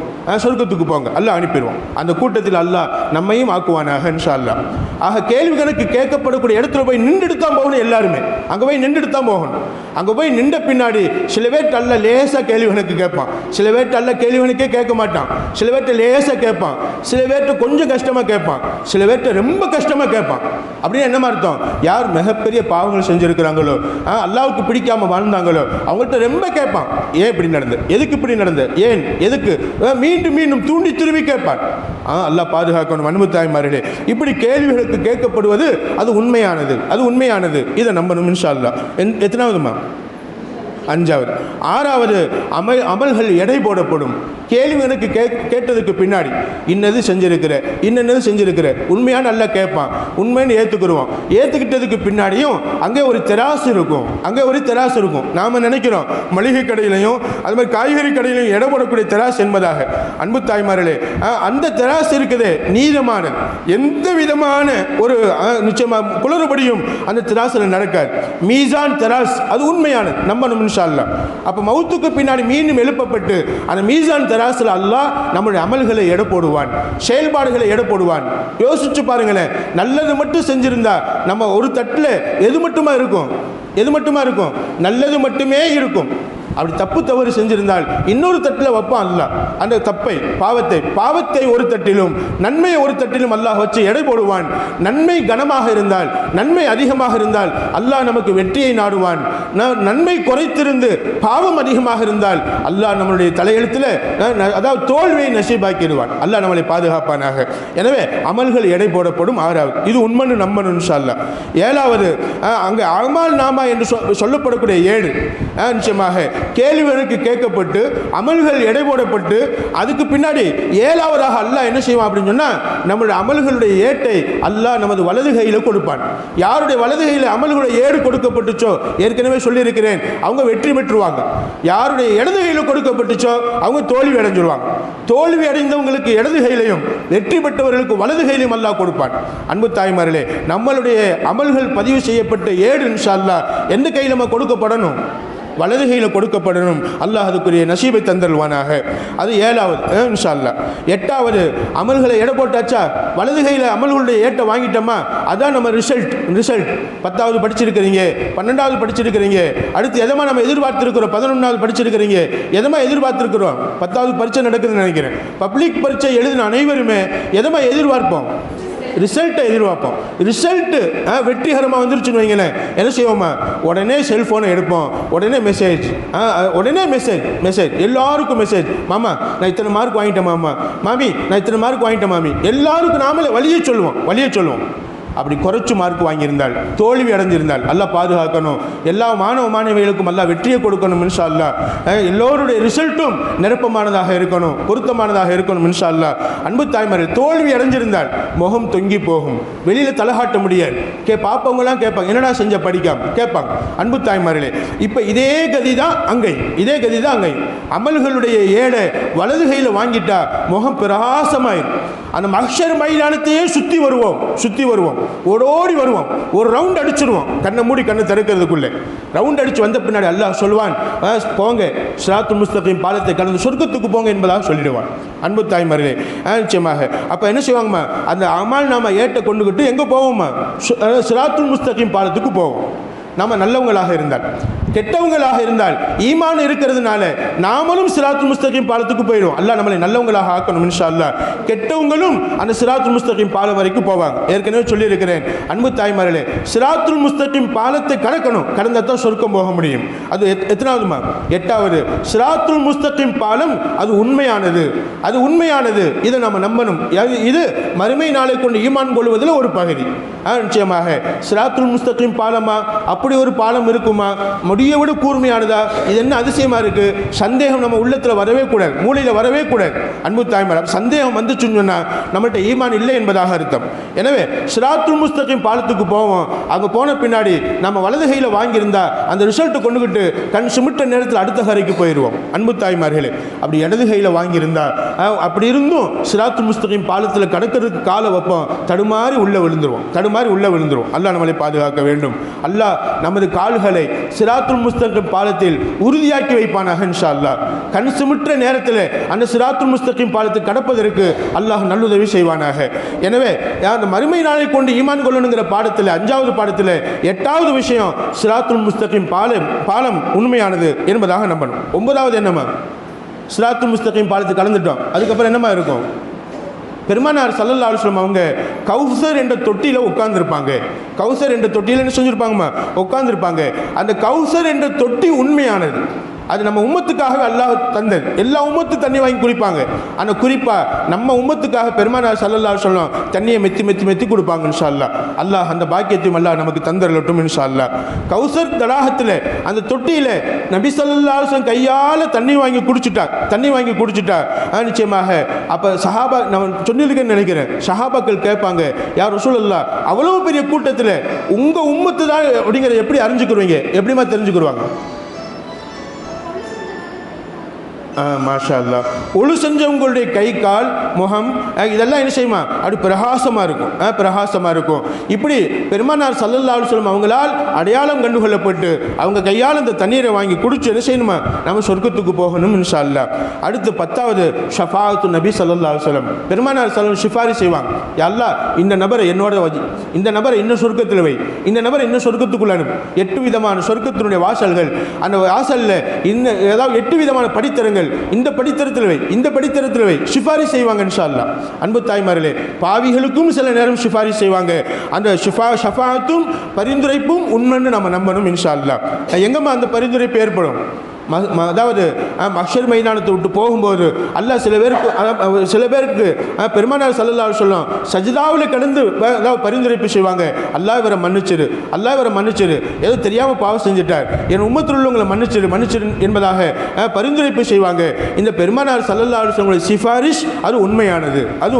சொர்க்கத்துக்கு போங்க, அல்லாஹ் அனுப்பிடுவான். அந்த கூட்டத்தில் அல்லாஹ் நம்மையும் ஆக்குவானாக இன்ஷா அல்லாஹ். ஆக கேள்வி கணக்கு கேட்கப்படக்கூடிய இடத்துல போய் நின்றுட்டு தான் போகணும். எல்லாருமே அங்கே போய் நின்றுட்டு தான் போகணும். அங்கே போய் நின்ற பின்னாடி சில பேர்ட்ட அல்ல லேசாக கேள்வி கணக்கு கேட்பான், சில பேர்ட்ட அல்ல கேள்வி கணக்கே கேட்க மாட்டான், சில பேர்ட்ட லேசாக கேட்பான், சில பேர்ட்ட கொஞ்சம் கஷ்டமாக கேட்பான், சில பேர்ட்ட ரொம்ப கஷ்டமாக கேட்பான். அப்படின்னு என்ன அர்த்தம்? யார் மிகப்பெரிய பாவங்கள் செஞ்சுருக்கிறாங்களோ, அல்லாவுக்கு பிடிக்காம வாழ்ந்தாங்களோ அவங்கள்ட்ட ரொம்ப கேட்பான். ஏன் இப்படி நடந்து, எதுக்கு இப்படி நடந்து, ஏன் எதுக்கு, மீண்டும் மீண்டும் தூண்டி திரும்பி கேட்பான். அல்லாஹ் பாதுகாக்கணும். அன்பு தாய்மார்களே, இப்படி கேள்விகளுக்கு கேட்கப்படுவது அது உண்மையானது. இதை நம்பணும் இன்ஷா அல்லாஹ். எத்தனாவதுமா? 5வது. 6வது, அமல்கள் எடை போடப்படும். கேள்வி எனக்கு கேட்டதுக்கு பின்னாடி இன்னது செஞ்சிருக்கிற உண்மையான நல்லா கேட்பான். உண்மைன்னு ஏற்றுக்குருவோம். ஏற்றுக்கிட்டதுக்கு பின்னாடியும் அங்கே ஒரு தெராசு இருக்கும். நாம் நினைக்கிறோம் மளிகை கடையிலையும் அது மாதிரி காய்கறி கடையிலையும் எடை போடக்கூடிய தெராசு என்பதாக. அன்பு தாய்மார்களே, அந்த தெராசு இருக்குது நீதமானது. எந்த விதமான ஒரு நிச்சயமாக குளறுபடியும் அந்த தெராசில் நடக்காது. மீசான் தெராஸ் அது உண்மையானது, நம்பணும் இன்ஷா அல்லாஹ். அப்போ மவுத்துக்கு பின்னாடி மீண்டும் எழுப்பப்பட்டு அந்த மீசான் தராசில் அல்லாஹ் நம்முடைய அமல்களை எடை போடுவான், செயல்பாடுகளை எடை போடுவான். யோசிச்சு பாருங்களேன், நல்லது மட்டும் செஞ்சிருந்தா நம்ம ஒரு தட்டில் எது மட்டுமா இருக்கும்? நல்லது மட்டுமே இருக்கும். அப்படி தப்பு தவறு செஞ்சிருந்தால் இன்னொரு தட்டில் வைப்பான் அல்லாஹ். அந்த பாவத்தை ஒரு தட்டிலும் நன்மையை ஒரு தட்டிலும் அல்லாஹ் வச்சு எடை போடுவான். நன்மை கனமாக இருந்தால், நன்மை அதிகமாக இருந்தால் அல்லாஹ் நமக்கு வெற்றியை நாடுவான். நன்மை குறைத்திருந்து பாவம் அதிகமாக இருந்தால் அல்லாஹ் நம்மளுடைய தலையெழுத்தில் அதாவது தோல்வியை நசீபாக்கிடுவான். அல்லாஹ் நம்மளை பாதுகாப்பானாக. எனவே அமல்கள் எடை போடப்படும். 6வது, இது உண்மைன்னு நம்பணும் இன்ஷா அல்லாஹ். 7வது, அங்கே அமால் நாமா என்று சொல்லப்படக்கூடிய 7 நிச்சயமாக கேள்விகளுக்கு கேட்கப்பட்டு அமல்கள் எடை போடப்பட்டு அதுக்கு பின்னாடி 7வதாக அல்லாஹ் என்ன செய்வான் அப்படின்னு சொன்னா, நம்மளுடைய அமல்களுடைய ஏட்டை அல்லாஹ் நமது வலது கையில் கொடுப்பான். யாருடைய வலது கையில் அமல்களுடைய ஏடு கொடுக்கப்பட்டுச்சோ, ஏற்கனவே சொல்லியிருக்கிறேன், அவங்க வெற்றி பெற்றுவாங்க. யாருடைய இடது கையில் கொடுக்கப்பட்டுச்சோ அவங்க தோல்வி அடைஞ்சிருவாங்க. தோல்வி அடைந்தவங்களுக்கு இடது கையிலையும், வெற்றி பெற்றவர்களுக்கு வலது கையிலையும் அல்லாஹ் கொடுப்பான். அன்பு தாய்மார்களே, நம்மளுடைய அமல்கள் பதிவு செய்யப்பட்ட ஏடு இன்ஷா அல்லாஹ் எந்த கையில் நம்ம கொடுக்கப்படணும்? வலது கையில் கொடுக்கப்படணும். அல்லாஹ் அதுக்குரிய நசீபை தந்தல்வானாக. அது 7வது இன்ஷா அல்லாஹ். 8வது, அமல்களை எடை போட்டாச்சா, வலது கையில் அமல்களுடைய ஏட்டை வாங்கிட்டோமா, அதான் நம்ம ரிசல்ட். 10வது படிச்சிருக்கிறீங்க, 12வது படிச்சிருக்கிறீங்க, அடுத்து எதமா நம்ம எதிர்பார்த்திருக்கிறோம், 11வது படிச்சிருக்கிறீங்க, எதமா எதிர்பார்த்திருக்கிறோம், 10வது பரீட்சை நடக்குதுன்னு நினைக்கிறேன். பப்ளிக் பரீட்சை எழுதின அனைவருமே எதமா எதிர்பார்ப்போம்? ரிசல்ட்டை எதிர்பார்ப்போம். ரிசல்ட்டு வெற்றிகரமாக வந்துருச்சுன்னு வைங்களேன், என்ன செய்வோமா, உடனே செல்ஃபோனை எடுப்போம், உடனே மெசேஜ், மெசேஜ் எல்லாருக்கும் மெசேஜ். மாமா நான் இத்தனை மார்க் வாங்கிட்டேன், மாமா மாமி நான் இத்தனை மார்க் வாங்கிட்டேன் மாமி, எல்லாருக்கும் நாமளே வழியே சொல்லுவோம். அப்படி குறைச்சு மார்க் வாங்கியிருந்தால், தோல்வி அடைஞ்சிருந்தால் அல்லாஹ் பாதுகாக்கணும். எல்லா மாணவ மாணவிகளுக்கும் அல்லாஹ் வெற்றியை கொடுக்கணும் இன்ஷா அல்லாஹ். எல்லோருடைய ரிசல்ட்டும் நிரப்பமானதாக இருக்கணும், பொருத்தமானதாக இருக்கணும் இன்ஷா அல்லாஹ். அன்பு தாய்மார்கள், தோல்வி அடைஞ்சிருந்தால் முகம் தொங்கி போகும், வெளியில் தலைகாட்ட முடியாது. பார்ப்பவங்களாம் கேட்பாங்க, என்னடா செஞ்ச படிக்காம கேட்பாங்க. அன்பு தாய்மார்களே, இப்போ இதே கதி தான் அங்கை. அமல்களுடைய ஏடை வலது கையில் வாங்கிட்டா முகம் பிரகாசமாயிரும். அந்த மஹ்ஷர் மைதானத்தையே சுற்றி வருவோம், ஓடோடி வருவோம், ஒரு ரவுண்ட் அடிச்சிருவோம், கண்ணை மூடி கண்ணை திறக்கிறதுக்குள்ளே. ரவுண்ட் அடிச்சு வந்த பின்னாடி அல்லாஹ் சொல்வான், போங்க சிராத்துல் முஸ்தகீம் பாலத்தை கடந்து சொர்க்கத்துக்கு போங்க என்பதாக சொல்லிடுவான். அன்பு தாய்மார்களே, நிச்சயமாக அப்போ என்ன செய்வாங்கம்மா, அந்த அமல் நாம ஏற்ற கொண்டுகிட்டு எங்கே போவோம்மா, சிராத்துல் முஸ்தகீம் பாலத்துக்கு போவோம். நாம் நல்லவங்களாக இருந்தால், கெட்டவங்களாக இருந்தால் ஈமான் இருக்கிறதுனால நாமளும் சிராத்துல் முஸ்தகீம் பாலத்துக்கு போயிடுவோம். அல்லாஹ் நம்மளை நல்லவங்களாக ஆக்கணும் இன்ஷா அல்லாஹ். கெட்டவங்களும் அந்த சிராத்துல் முஸ்தகீம் பாலம் வரைக்கும் போவாங்க. ஏற்கனவே சொல்லியிருக்கிறேன் அன்பு தாய்மார்களே, சிராத்துல் முஸ்தகீம் பாலத்தை கடந்தால் தான் சொர்க்கம் போக முடியும். அது எத்தனாவதுமா, 8வது. சிராத்துல் முஸ்தகீம் பாலம் அது உண்மையானது, இதை நம்ம நம்பணும். இது மறுமை நாளை கொண்டு ஈமான் கொள்வதில் ஒரு பகுதி. நிச்சயமாக சிராத்துல் முஸ்தகீம் பாலமா, அப்படி ஒரு பாலம் இருக்குமா, முடிய விட கூர்மையானதா, இது என்ன அதிசயமா இருக்கு. சந்தேகம் நம்ம உள்ளத்தில் வரவே கூடாது, மூளையில் வரவே கூடாது. அன்பு தாய்மார், சந்தேகம் வந்துச்சுன்னு சொன்னா நம்மள்கிட்ட ஈமான் இல்லை என்பதாக அர்த்தம். எனவே சிராத்துல் முஸ்தகீம் பாலத்துக்கு போவோம். அங்கே போன பின்னாடி நம்ம வலது கையில் வாங்கியிருந்தா அந்த ரிசல்ட்டை கொண்டுகிட்டு கண் சிமிட்ட நேரத்தில் அடுத்த கரைக்கு போயிடுவோம். அன்பு தாய்மார்களே, அப்படி இடது கையில் வாங்கியிருந்தா, அப்படி இருந்தும் சிராத்துல் முஸ்தகீம் பாலத்தில் கடக்கிறதுக்கு காலை வைப்போம், தடுமாறி உள்ள விழுந்துருவோம். அல்லாஹ் நம்மளை பாதுகாக்க வேண்டும். அல்லாஹ் நமது கால்களை சிராத்துல் முஸ்தகீம் பாலத்தில் உறுதியாக்கி வைப்பானாக இன்ஷா அல்லாஹ். கண் சிமிட்ட நேரத்தில் அந்த சிராத்துல் முஸ்தகீம் பாலத்தை கடப்பதற்கு அல்லாஹ் நல்லுதவி செய்வானாக. எனவே அந்த மறுமை நாளை கொண்டு ஈமான் கொள்ளணுங்கிற பாடத்தில் 5வது பாடத்தில் 8வது விஷயம் சிராத்துல் முஸ்தகீம் பாலம் உண்மையானது என்பதாக நம்பணும். 9வது என்னமா, சிராத்துல் முஸ்தகீம் பாலத்தை கடந்துட்டோம், அதுக்கப்புறம் என்னமா இருக்கும், பெருமானார் ஸல்லல்லாஹு அலைஹி வஸல்லம் அவங்க கௌசர் என்ற தொட்டியில் உட்கார்ந்துருப்பாங்க. கௌசர் என்ற தொட்டியில் என்ன செஞ்சுருப்பாங்கம்மா, உட்கார்ந்துருப்பாங்க. அந்த கௌசர் என்ற தொட்டி உண்மையானது, அது நம்ம உம்மத்துக்காகவே அல்லாஹ் தந்தது. எல்லா உம்மத்து தண்ணி வாங்கி குடிப்பாங்க. ஆனால் குறிப்பாக நம்ம உம்மத்துக்காக பெருமானார் ஸல்லல்லாஹு அலைஹி வஸல்லம் தண்ணியை மெத்தி கொடுப்பாங்க இன்ஷா அல்லாஹ். அல்லாஹ் அந்த பாக்கியத்தையும் அல்லாஹ் நமக்கு தந்தரலட்டும் இன்ஷா அல்லாஹ். கௌசர் தடாகத்தில் அந்த தொட்டியில் நபி ஸல்லல்லாஹு அலைஹி வஸல்லம் கையால் தண்ணி வாங்கி குடிச்சிட்டா நிச்சயமாக அப்போ சஹாபா, நான் சொன்னிருக்கேன்னு நினைக்கிறேன், சஹாபாக்கள் கேட்பாங்க, யார் ரசூலுல்லாஹ் அவ்வளோ பெரிய கூட்டத்தில் உங்கள் உம்மத்து தான் அப்படிங்கிறத எப்படி அறிஞ்சுக்குருவீங்க, எப்படிமா தெரிஞ்சுக்குருவாங்க? மாஷா அல்லாஹ். ஒழு செஞ்சவங்களுடைய கை கால் முகம் இதெல்லாம் என்ன செய்யுமா, அப்படி பிரகாசமாக இருக்கும். இப்படி பெருமானார் ஸல்லல்லாஹு அலைஹி வஸல்லம் அவங்களால் அடையாளம் கண்டுகொள்ளப்பட்டு அவங்க கையால் இந்த தண்ணீரை வாங்கி குடிச்சு என்ன செய்யணுமா, நம்ம சொர்க்கத்துக்கு போகணும் இன்ஷா அல்லாஹ். அடுத்து 10வது ஷஃபாஅத்து நபி ஸல்லல்லாஹு அலைஹி வஸல்லம். பெருமானார் ஸல்லல்லாஹு சிஃபாரி செய்வாங்க, யா அல்லாஹ் இந்த நபரை என்னோட வஜி, இந்த நபரை இன்னும் சொர்க்கத்தில் வை, இந்த நபரை இன்னும் சொர்க்கத்துக்குள்ள அனுப்பு. 8 விதமான சொர்க்கத்தினுடைய வாசல்கள், அந்த வாசலில் இன்னும் ஏதாவது 8 விதமான படித்தரங்கள், இந்த படித்தரத்தில் வை சிஃபாரிஷ் செய்வாங்க இன்ஷா அல்லாஹ். அன்பு தாய்மார்களே, பாவிகளுக்கும் சில நேரம் சிஃபாரிஷ் செய்வாங்க. அந்த ஷஃபாஅத்தும் பரிந்துரைப்பும் உண்மைன்னு நம்ம நம்பணும் இன்ஷா அல்லாஹ். எங்கம்மா அந்த பரிந்துரைப்பு ஏற்படும், அதாவது மஹ்ஷர் மைதானத்தை விட்டு போகும்போது அல்லாஹ் சில பேருக்கு பெருமானார் ஸல்லல்லாஹு அலைஹி வஸல்லம் சஜிதாவில் கடந்து அதாவது பரிந்துரைப்பு செய்வாங்க, அல்லாஹ் இவரை மன்னிச்சிரு, ஏதோ தெரியாமல் பாவம் செஞ்சிட்டார், என் உம்மத்தில் உள்ளவங்களை மன்னிச்சிரு என்பதாக பரிந்துரைப்பு செய்வாங்க. இந்த பெருமானார் ஸல்லல்லாஹு அலைஹி வஸல்லம் சிஃபாரிஷ் அது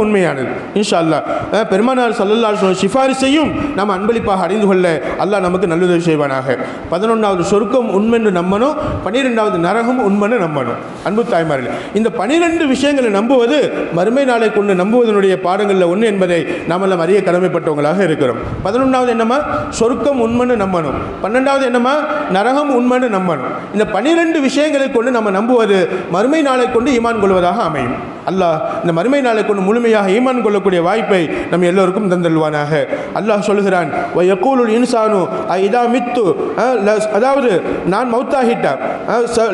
உண்மையானது இன்ஷா அல்லாஹ். பெருமானார் ஸல்லல்லாஹு அலைஹி வஸல்லம் சிஃபாரிஷையும் நம்ம அன்பளிப்பாக அறிந்து கொள்ள அல்லாஹ் நமக்கு நல்லுதவி செய்வானாக. 11வது சொர்க்கம் உண்மைன்னு நம்பணும், 12வது நரகம் உண்மைன்னு நம்பணும். அன்பு தாய்மார்களே, இந்த 12 விஷயங்களை நம்புவது மறுமை நாளை கொண்டு நம்புவதனுடைய பாடங்களில் ஒன்று என்பதை நாம் எல்லாம் அறிய கடமைப்பட்டவங்களாக இருக்கிறோம். 11வது என்னமா, சொர்க்கம் உண்மைன்னு நம்பணும். 12வது என்னமா, நரகம் உண்மைன்னு நம்பணும். இந்த 12 விஷயங்களை கொண்டு நம்ம நம்புவது மறுமை நாளை கொண்டு ஈமான் கொள்வதாக அமையும். அல்லாஹ் இந்த மறுமை நாளை கொண்டு முழுமையாக ஈமான் கொள்ளக்கூடிய வாய்ப்பை நம்ம எல்லோருக்கும் தந்தல்வானாக. அல்லாஹ் சொல்கிறான், வயக்கூலுல் இன்சானு இதா மித்து, அதாவது நான் மௌத்தாகிட்டா,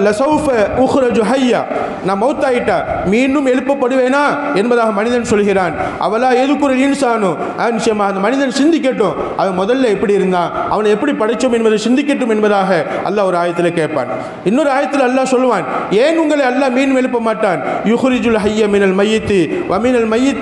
லசௌஃப உஹ்ரஜு ஹய்யா, நான் மௌத்தாயிட்டா மீண்டும் எழுப்பப்படுவேனா என்பதாக மனிதன் சொல்கிறான். அவலா எதுக்குற இன்சானு, நிச்சயமாக அந்த மனிதன் சிந்திக்கட்டும், அவன் முதல்ல எப்படி இருந்தான், அவனை எப்படி படைச்சோம் என்பதை சிந்திக்கட்டும் என்பதாக அல்லாஹ் ஒரு ஆயத்தில் கேட்பான். இன்னொரு ஆயத்தில் அல்லாஹ் சொல்லுவான், ஏன் உங்களை அல்லாஹ் மீண்டும் எழுப்ப மாட்டான்? யுஹ்ரிஜுல் ஹய்ய மினல் மய்யித்தி வ மினல் மய்யித்,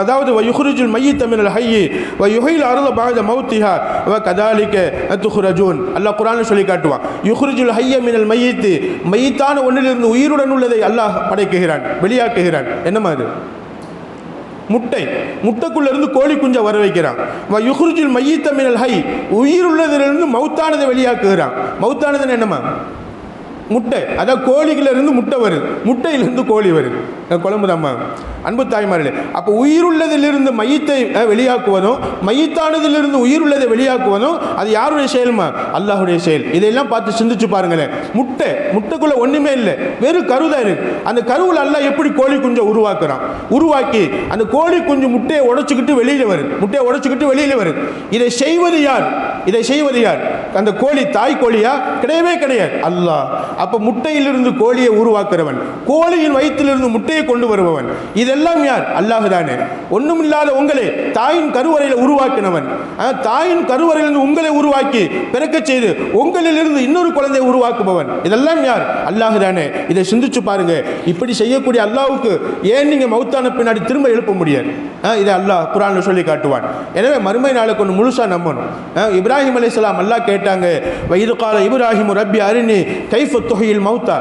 அதாவது யுஹ்ரிஜுல் மய்யித்த மினல் ஹய்யி வ யுஹ்யில் அர்த பஅத மௌத்திஹா வ கதாலிக துஹ்ரஜூன். அல்லாஹ் குர்ஆனில் சொல்லி காட்டுவான், யுஹ்ரிஜுல் ஹய்ய மினல் மய்யித்தி, மையித்தான ஒன்றிலிருந்து உயிருடன் உள்ளதை அல்லாஹ் படைக்குகிறான், வெளியாக்குகிறான். என்னமா அது? முட்டைக்குள்ள இருந்து கோழி குஞ்சை வர வைக்கிறான். யுஹ்ரிஜுல் மய்யித்த மினல் ஹய், உயிர் உள்ளதிலிருந்து மௌத்தானதை வெளியாக்குகிறான். மௌத்தானது என்னமா? முட்டை. அதான் கோழிகளிலிருந்து முட்டை வருது, முட்டையிலிருந்து கோழி வருது. குழம்பு தாம்மா அன்பு தாய்மார்களே. அப்போ உயிருள்ளதிலிருந்து மையத்தை வெளியாக்குவதும் மையத்தானதிலிருந்து உயிருள்ளதை வெளியாக்குவதும் அது யாருடைய செயலுமா? அல்லாஹுடைய செயல். இதையெல்லாம் பார்த்து சிந்திச்சு பாருங்களேன். முட்டைக்குள்ள ஒன்றுமே இல்லை, வெறும் கருதான் இருக்கு. அந்த கருவில் அல்லாஹ் எப்படி கோழி குஞ்சை உருவாக்கி அந்த கோழி குஞ்சு முட்டையை உடைச்சிக்கிட்டு வெளியில் வருது, முட்டையை உடைச்சிக்கிட்டு வெளியில் வருது. இதை செய்வது யார்? அந்த கோழி தாய் கோழியா? கிடையவே கிடையாது, அல்லாஹ். அப்போ முட்டையிலிருந்து கோழியை உருவாக்குறவன், கோழியின் வயிற்றிலிருந்து முட்டையை கொண்டு வருபவன், இதெல்லாம் யார்? அல்லாஹ் தானே. ஒன்றுமில்லாத உங்களை தாயின் கருவறையில் உருவாக்கினவன், தாயின் கருவறையிலிருந்து உங்களை உருவாக்கி பிறக்க செய்து உங்களிலிருந்து இன்னொரு குழந்தையை உருவாக்குபவன், இதெல்லாம் யார்? அல்லாஹ் தானே. இதை சிந்திச்சு பாருங்க. இப்படி செய்யக்கூடிய அல்லாஹ்வுக்கு ஏன் நீங்க மௌத்தான பின்னாடி திரும்ப எழுப்ப முடியாது? இதை அல்லாஹ் குர்ஆனில் சொல்லி காட்டுவான். எனவே மறுமை நாளை கொண்டு முழுசா நம்பணும். இப்ராஹிம் அலைஹிஸ்ஸலாம் அல்லாஹ் கேட்டாங்க, வஇது கால இப்ராஹிம் ரப்பி அரினி கைஃப துஹ்யில் மௌத்தா.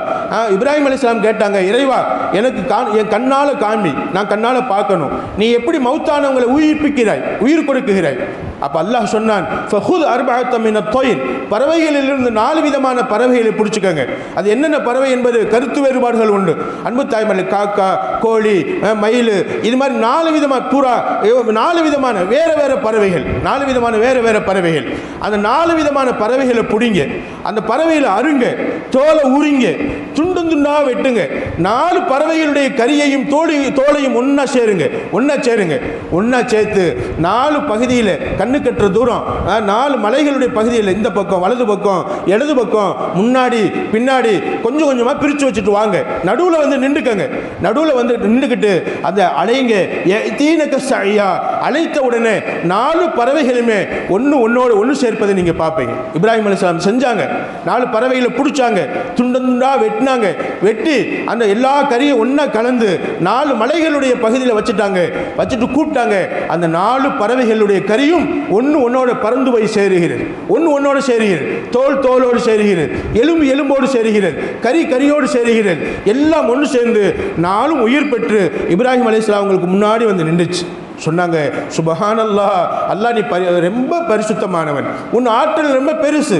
இப்ராஹிம் அலைஹிஸ்ஸலாம் கேட்டாங்க, இறைவா எனக்கு என் கண்ணால காமி, நான் கண்ணால பார்க்கணும், நீ எப்படி மௌத்தானவங்களை உயிர் கொடுக்குகிறாய்? அப்ப அல்லாஹ் சொன்னான், ஃபஹுத் அர்பஅத மினத் தொய்ர், பறவைகளிலிருந்து 4 விதமான பறவைகளை பிடிச்சுக்கங்க. அது என்னென்ன பறவை என்பது கருத்து வேறுபாடுகள் உண்டு. அன்பு தாய்மலை, காக்கா, கோழி, மயில், இது மாதிரி 4 விதமான புறா, 4 விதமான வேற பறவைகள், 4 விதமான வேற பறவைகள். அந்த 4 விதமான பறவைகளை பிடிங்க, அந்த பறவைகளை அருங்க, தோலை உரிங்க, துண்டா வெட்டுங்க. 4 பறவைகளுடைய கரியையும் தோலையும் ஒன்னா சேருங்க. ஒன்னா சேர்த்து 4 பகுதியில் கண்ணு கட்டுற தூரம் 4 மலைகளுடைய பகுதியில் இந்த பக்கம் வலது பக்கம் இடது பக்கம் முன்னாடி பின்னாடி கொஞ்சம் கொஞ்சமாக பிரித்து வச்சுட்டு வாங்க. நடுவில் வந்து நின்றுக்கங்க. நடுவில் வந்து நின்றுக்கிட்டு அதை அலைங்க. தீனக்க சாயா, அழைத்த உடனே 4 பறவைகளுமே ஒன்று சேர்ப்பதை நீங்கள் பார்ப்பீங்க. இப்ராஹிம் அலைஹிஸ்ஸலாம் செஞ்சாங்க. 4 பறவைகளை பிடிச்சாங்க, துண்டா வெட்டினாங்க. வெட்டி அந்த எல்லா கறியும் ஒன்றா கலந்து 4 மலைகளுடைய பகுதியில் வச்சுட்டு கூப்பிட்டாங்க. அந்த 4 பறவைகளுடைய கறியும் ஒன்னோட பறந்து போய் சேருகிறது, ஒன்னோட சேருகிறது, தோலோடு சேருகிறது, எலும்போடு சேருகிறது, கரியோடு சேருகிறது. எல்லாம் ஒன்று சேர்ந்து 4ம் உயிர் பெற்று இப்ராஹிம் அலைஹிஸ்ஸலாம் அவங்களுக்கு முன்னாடி வந்து நின்றுச்சு. சொன்னாங்க, சுபஹானல்லாஹ், அல்லாஹ் நீ ரொம்ப பரிசுத்தமானவன், உன் ஆற்றல் ரொம்ப பெருசு.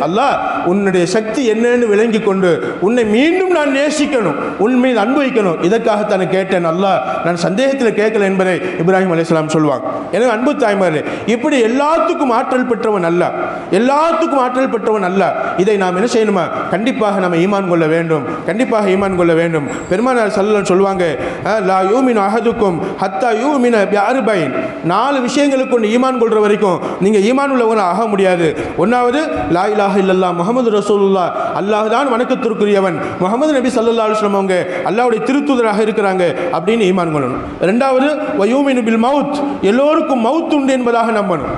அல்லாஹ் உன்னுடைய சக்தி என்னன்னு விளங்கி கொண்டு உன்னை மீண்டும் நான் நேசிக்கணும், உன் மீது அனுபவிக்கணும், இதற்காகத்தான் கேட்டேன் அல்லாஹ், நான் சந்தேகத்தில் கேட்கல என்பதை இப்ராஹிம் அலைஹிஸ்ஸலாம் சொல்லுவாங்க. எனவே அன்பு தாய்மார்களே, இப்படி எல்லாத்துக்கும் ஆற்றல் பெற்றவன் அல்லாஹ், இதை நாம் என்ன செய்யணுமா? கண்டிப்பாக நம்ம ஈமான் கொள்ள வேண்டும். பெருமானார் ஸல்லல்லாஹு சொல்லுவாங்க, லா யூமினு அஹதுக்கும் ஹத்தா யூமின பிஅர்பைன், 4 விஷயங்களுக்கு கொண்டு ஈமான் கொள்ற வரைக்கும் நீங்க ஈமான் உள்ளவங்க ஆக முடியாது. ஒன்றாவது லா இலாஹ இல்லல்லாஹ் முஹம்மது ரசூலுல்லாஹ், அல்லாஹ் தான் வணக்கத்திற்குரியவன், முஹம்மது நபி ஸல்லல்லாஹு அலைஹி வஸல்லம் அவங்க அல்லாஹ்வுடைய திருத்தூதராக இருக்கிறாங்க அப்படின்னு ஈமான் கொள்ளணும். இரண்டாவது வயூமினு பில் மவுத், எல்லோருக்கும் மவுத் உண்டு என்பதாக நம்பணும்.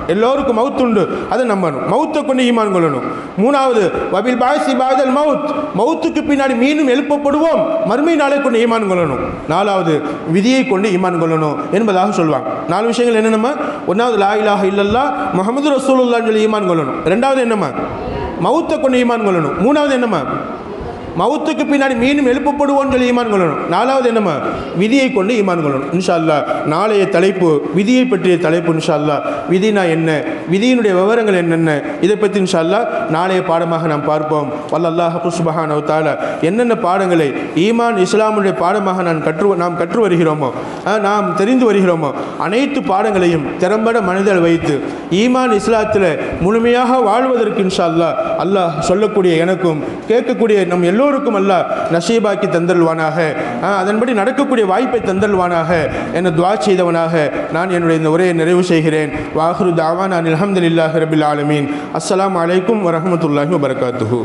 அதை நம்பணும், மவுத்தை கொண்டு ஈமான் கொள்ளணும். மூணாவது வபில் பாஸி பாதல் மவுத், மவுத்துக்கு பின்னாடி மீண்டும் எழுப்பப்படுவோம், மறுமை நாளை கொண்டு ஈமான் கொள்ளணும். நாலாவது விதியை கொண்டு ஈமான் கொள்ளணும் என்பதாக சொல்லுவாங்க. 4 விஷயங்கள் என்னென்னமா? ஒன்றாவது லா இலாஹ இல்லல்லாஹ் முஹம்மது ரசூலுல்லாஹ்னு சொல்லி ஈமான் கொள்ளணும். ரெண்டாவது என்னம்மா? மவுத்தை கொண்டு ஈமான் கொள்ளணும். மூணாவது என்னம்மா? மவுத்துக்கு பின்னாடி மீண்டும் எழுப்பப்படுவோன்னு சொல்லி ஈமான் கொள்ளணும். நாலாவது என்னம்மா? விதியை கொண்டு ஈமான் கொள்ளணும். இன்ஷா அல்லாஹ் நாளைய தலைப்பு விதியை பற்றிய தலைப்பு. இன்ஷா அல்லாஹ் விதினா என்ன, விதியினுடைய விவரங்கள் என்னென்ன, இதை பற்றி இன்ஷா அல்லாஹ் நாளைய பாடமாக நாம் பார்ப்போம். வல்லல்லாஹு சுப்ஹானஹு வ தஆலா என்னென்ன பாடங்களை ஈமான் இஸ்லாமுடைய பாடமாக நாம் கற்று வருகிறோமோ, நாம் தெரிந்து வருகிறோமோ, அனைத்து பாடங்களையும் திறம்பட மனதில் வைத்து ஈமான் இஸ்லாத்தில் முழுமையாக வாழ்வதற்கு இன்ஷா அல்லாஹ் சொல்லக்கூடிய எனக்கும் கேட்கக்கூடிய நம் எல்லோருக்கும் அல்லாஹ் நசீபாக்கி தந்தல்வானாக, அதன்படி நடக்கக்கூடிய வாய்ப்பை தந்தல்வானாக என துஆ செய்தவனாக நான் என்னுடைய இந்த உரையை நிறைவு செய்கிறேன். வாஹிரு தாவானா அல்ஹம்துலில்லாஹி ரப்பில் ஆலமீன். அஸ்ஸலாமு அலைக்கும் வரஹ்மத்துல்லாஹி வபரகாத்துஹு.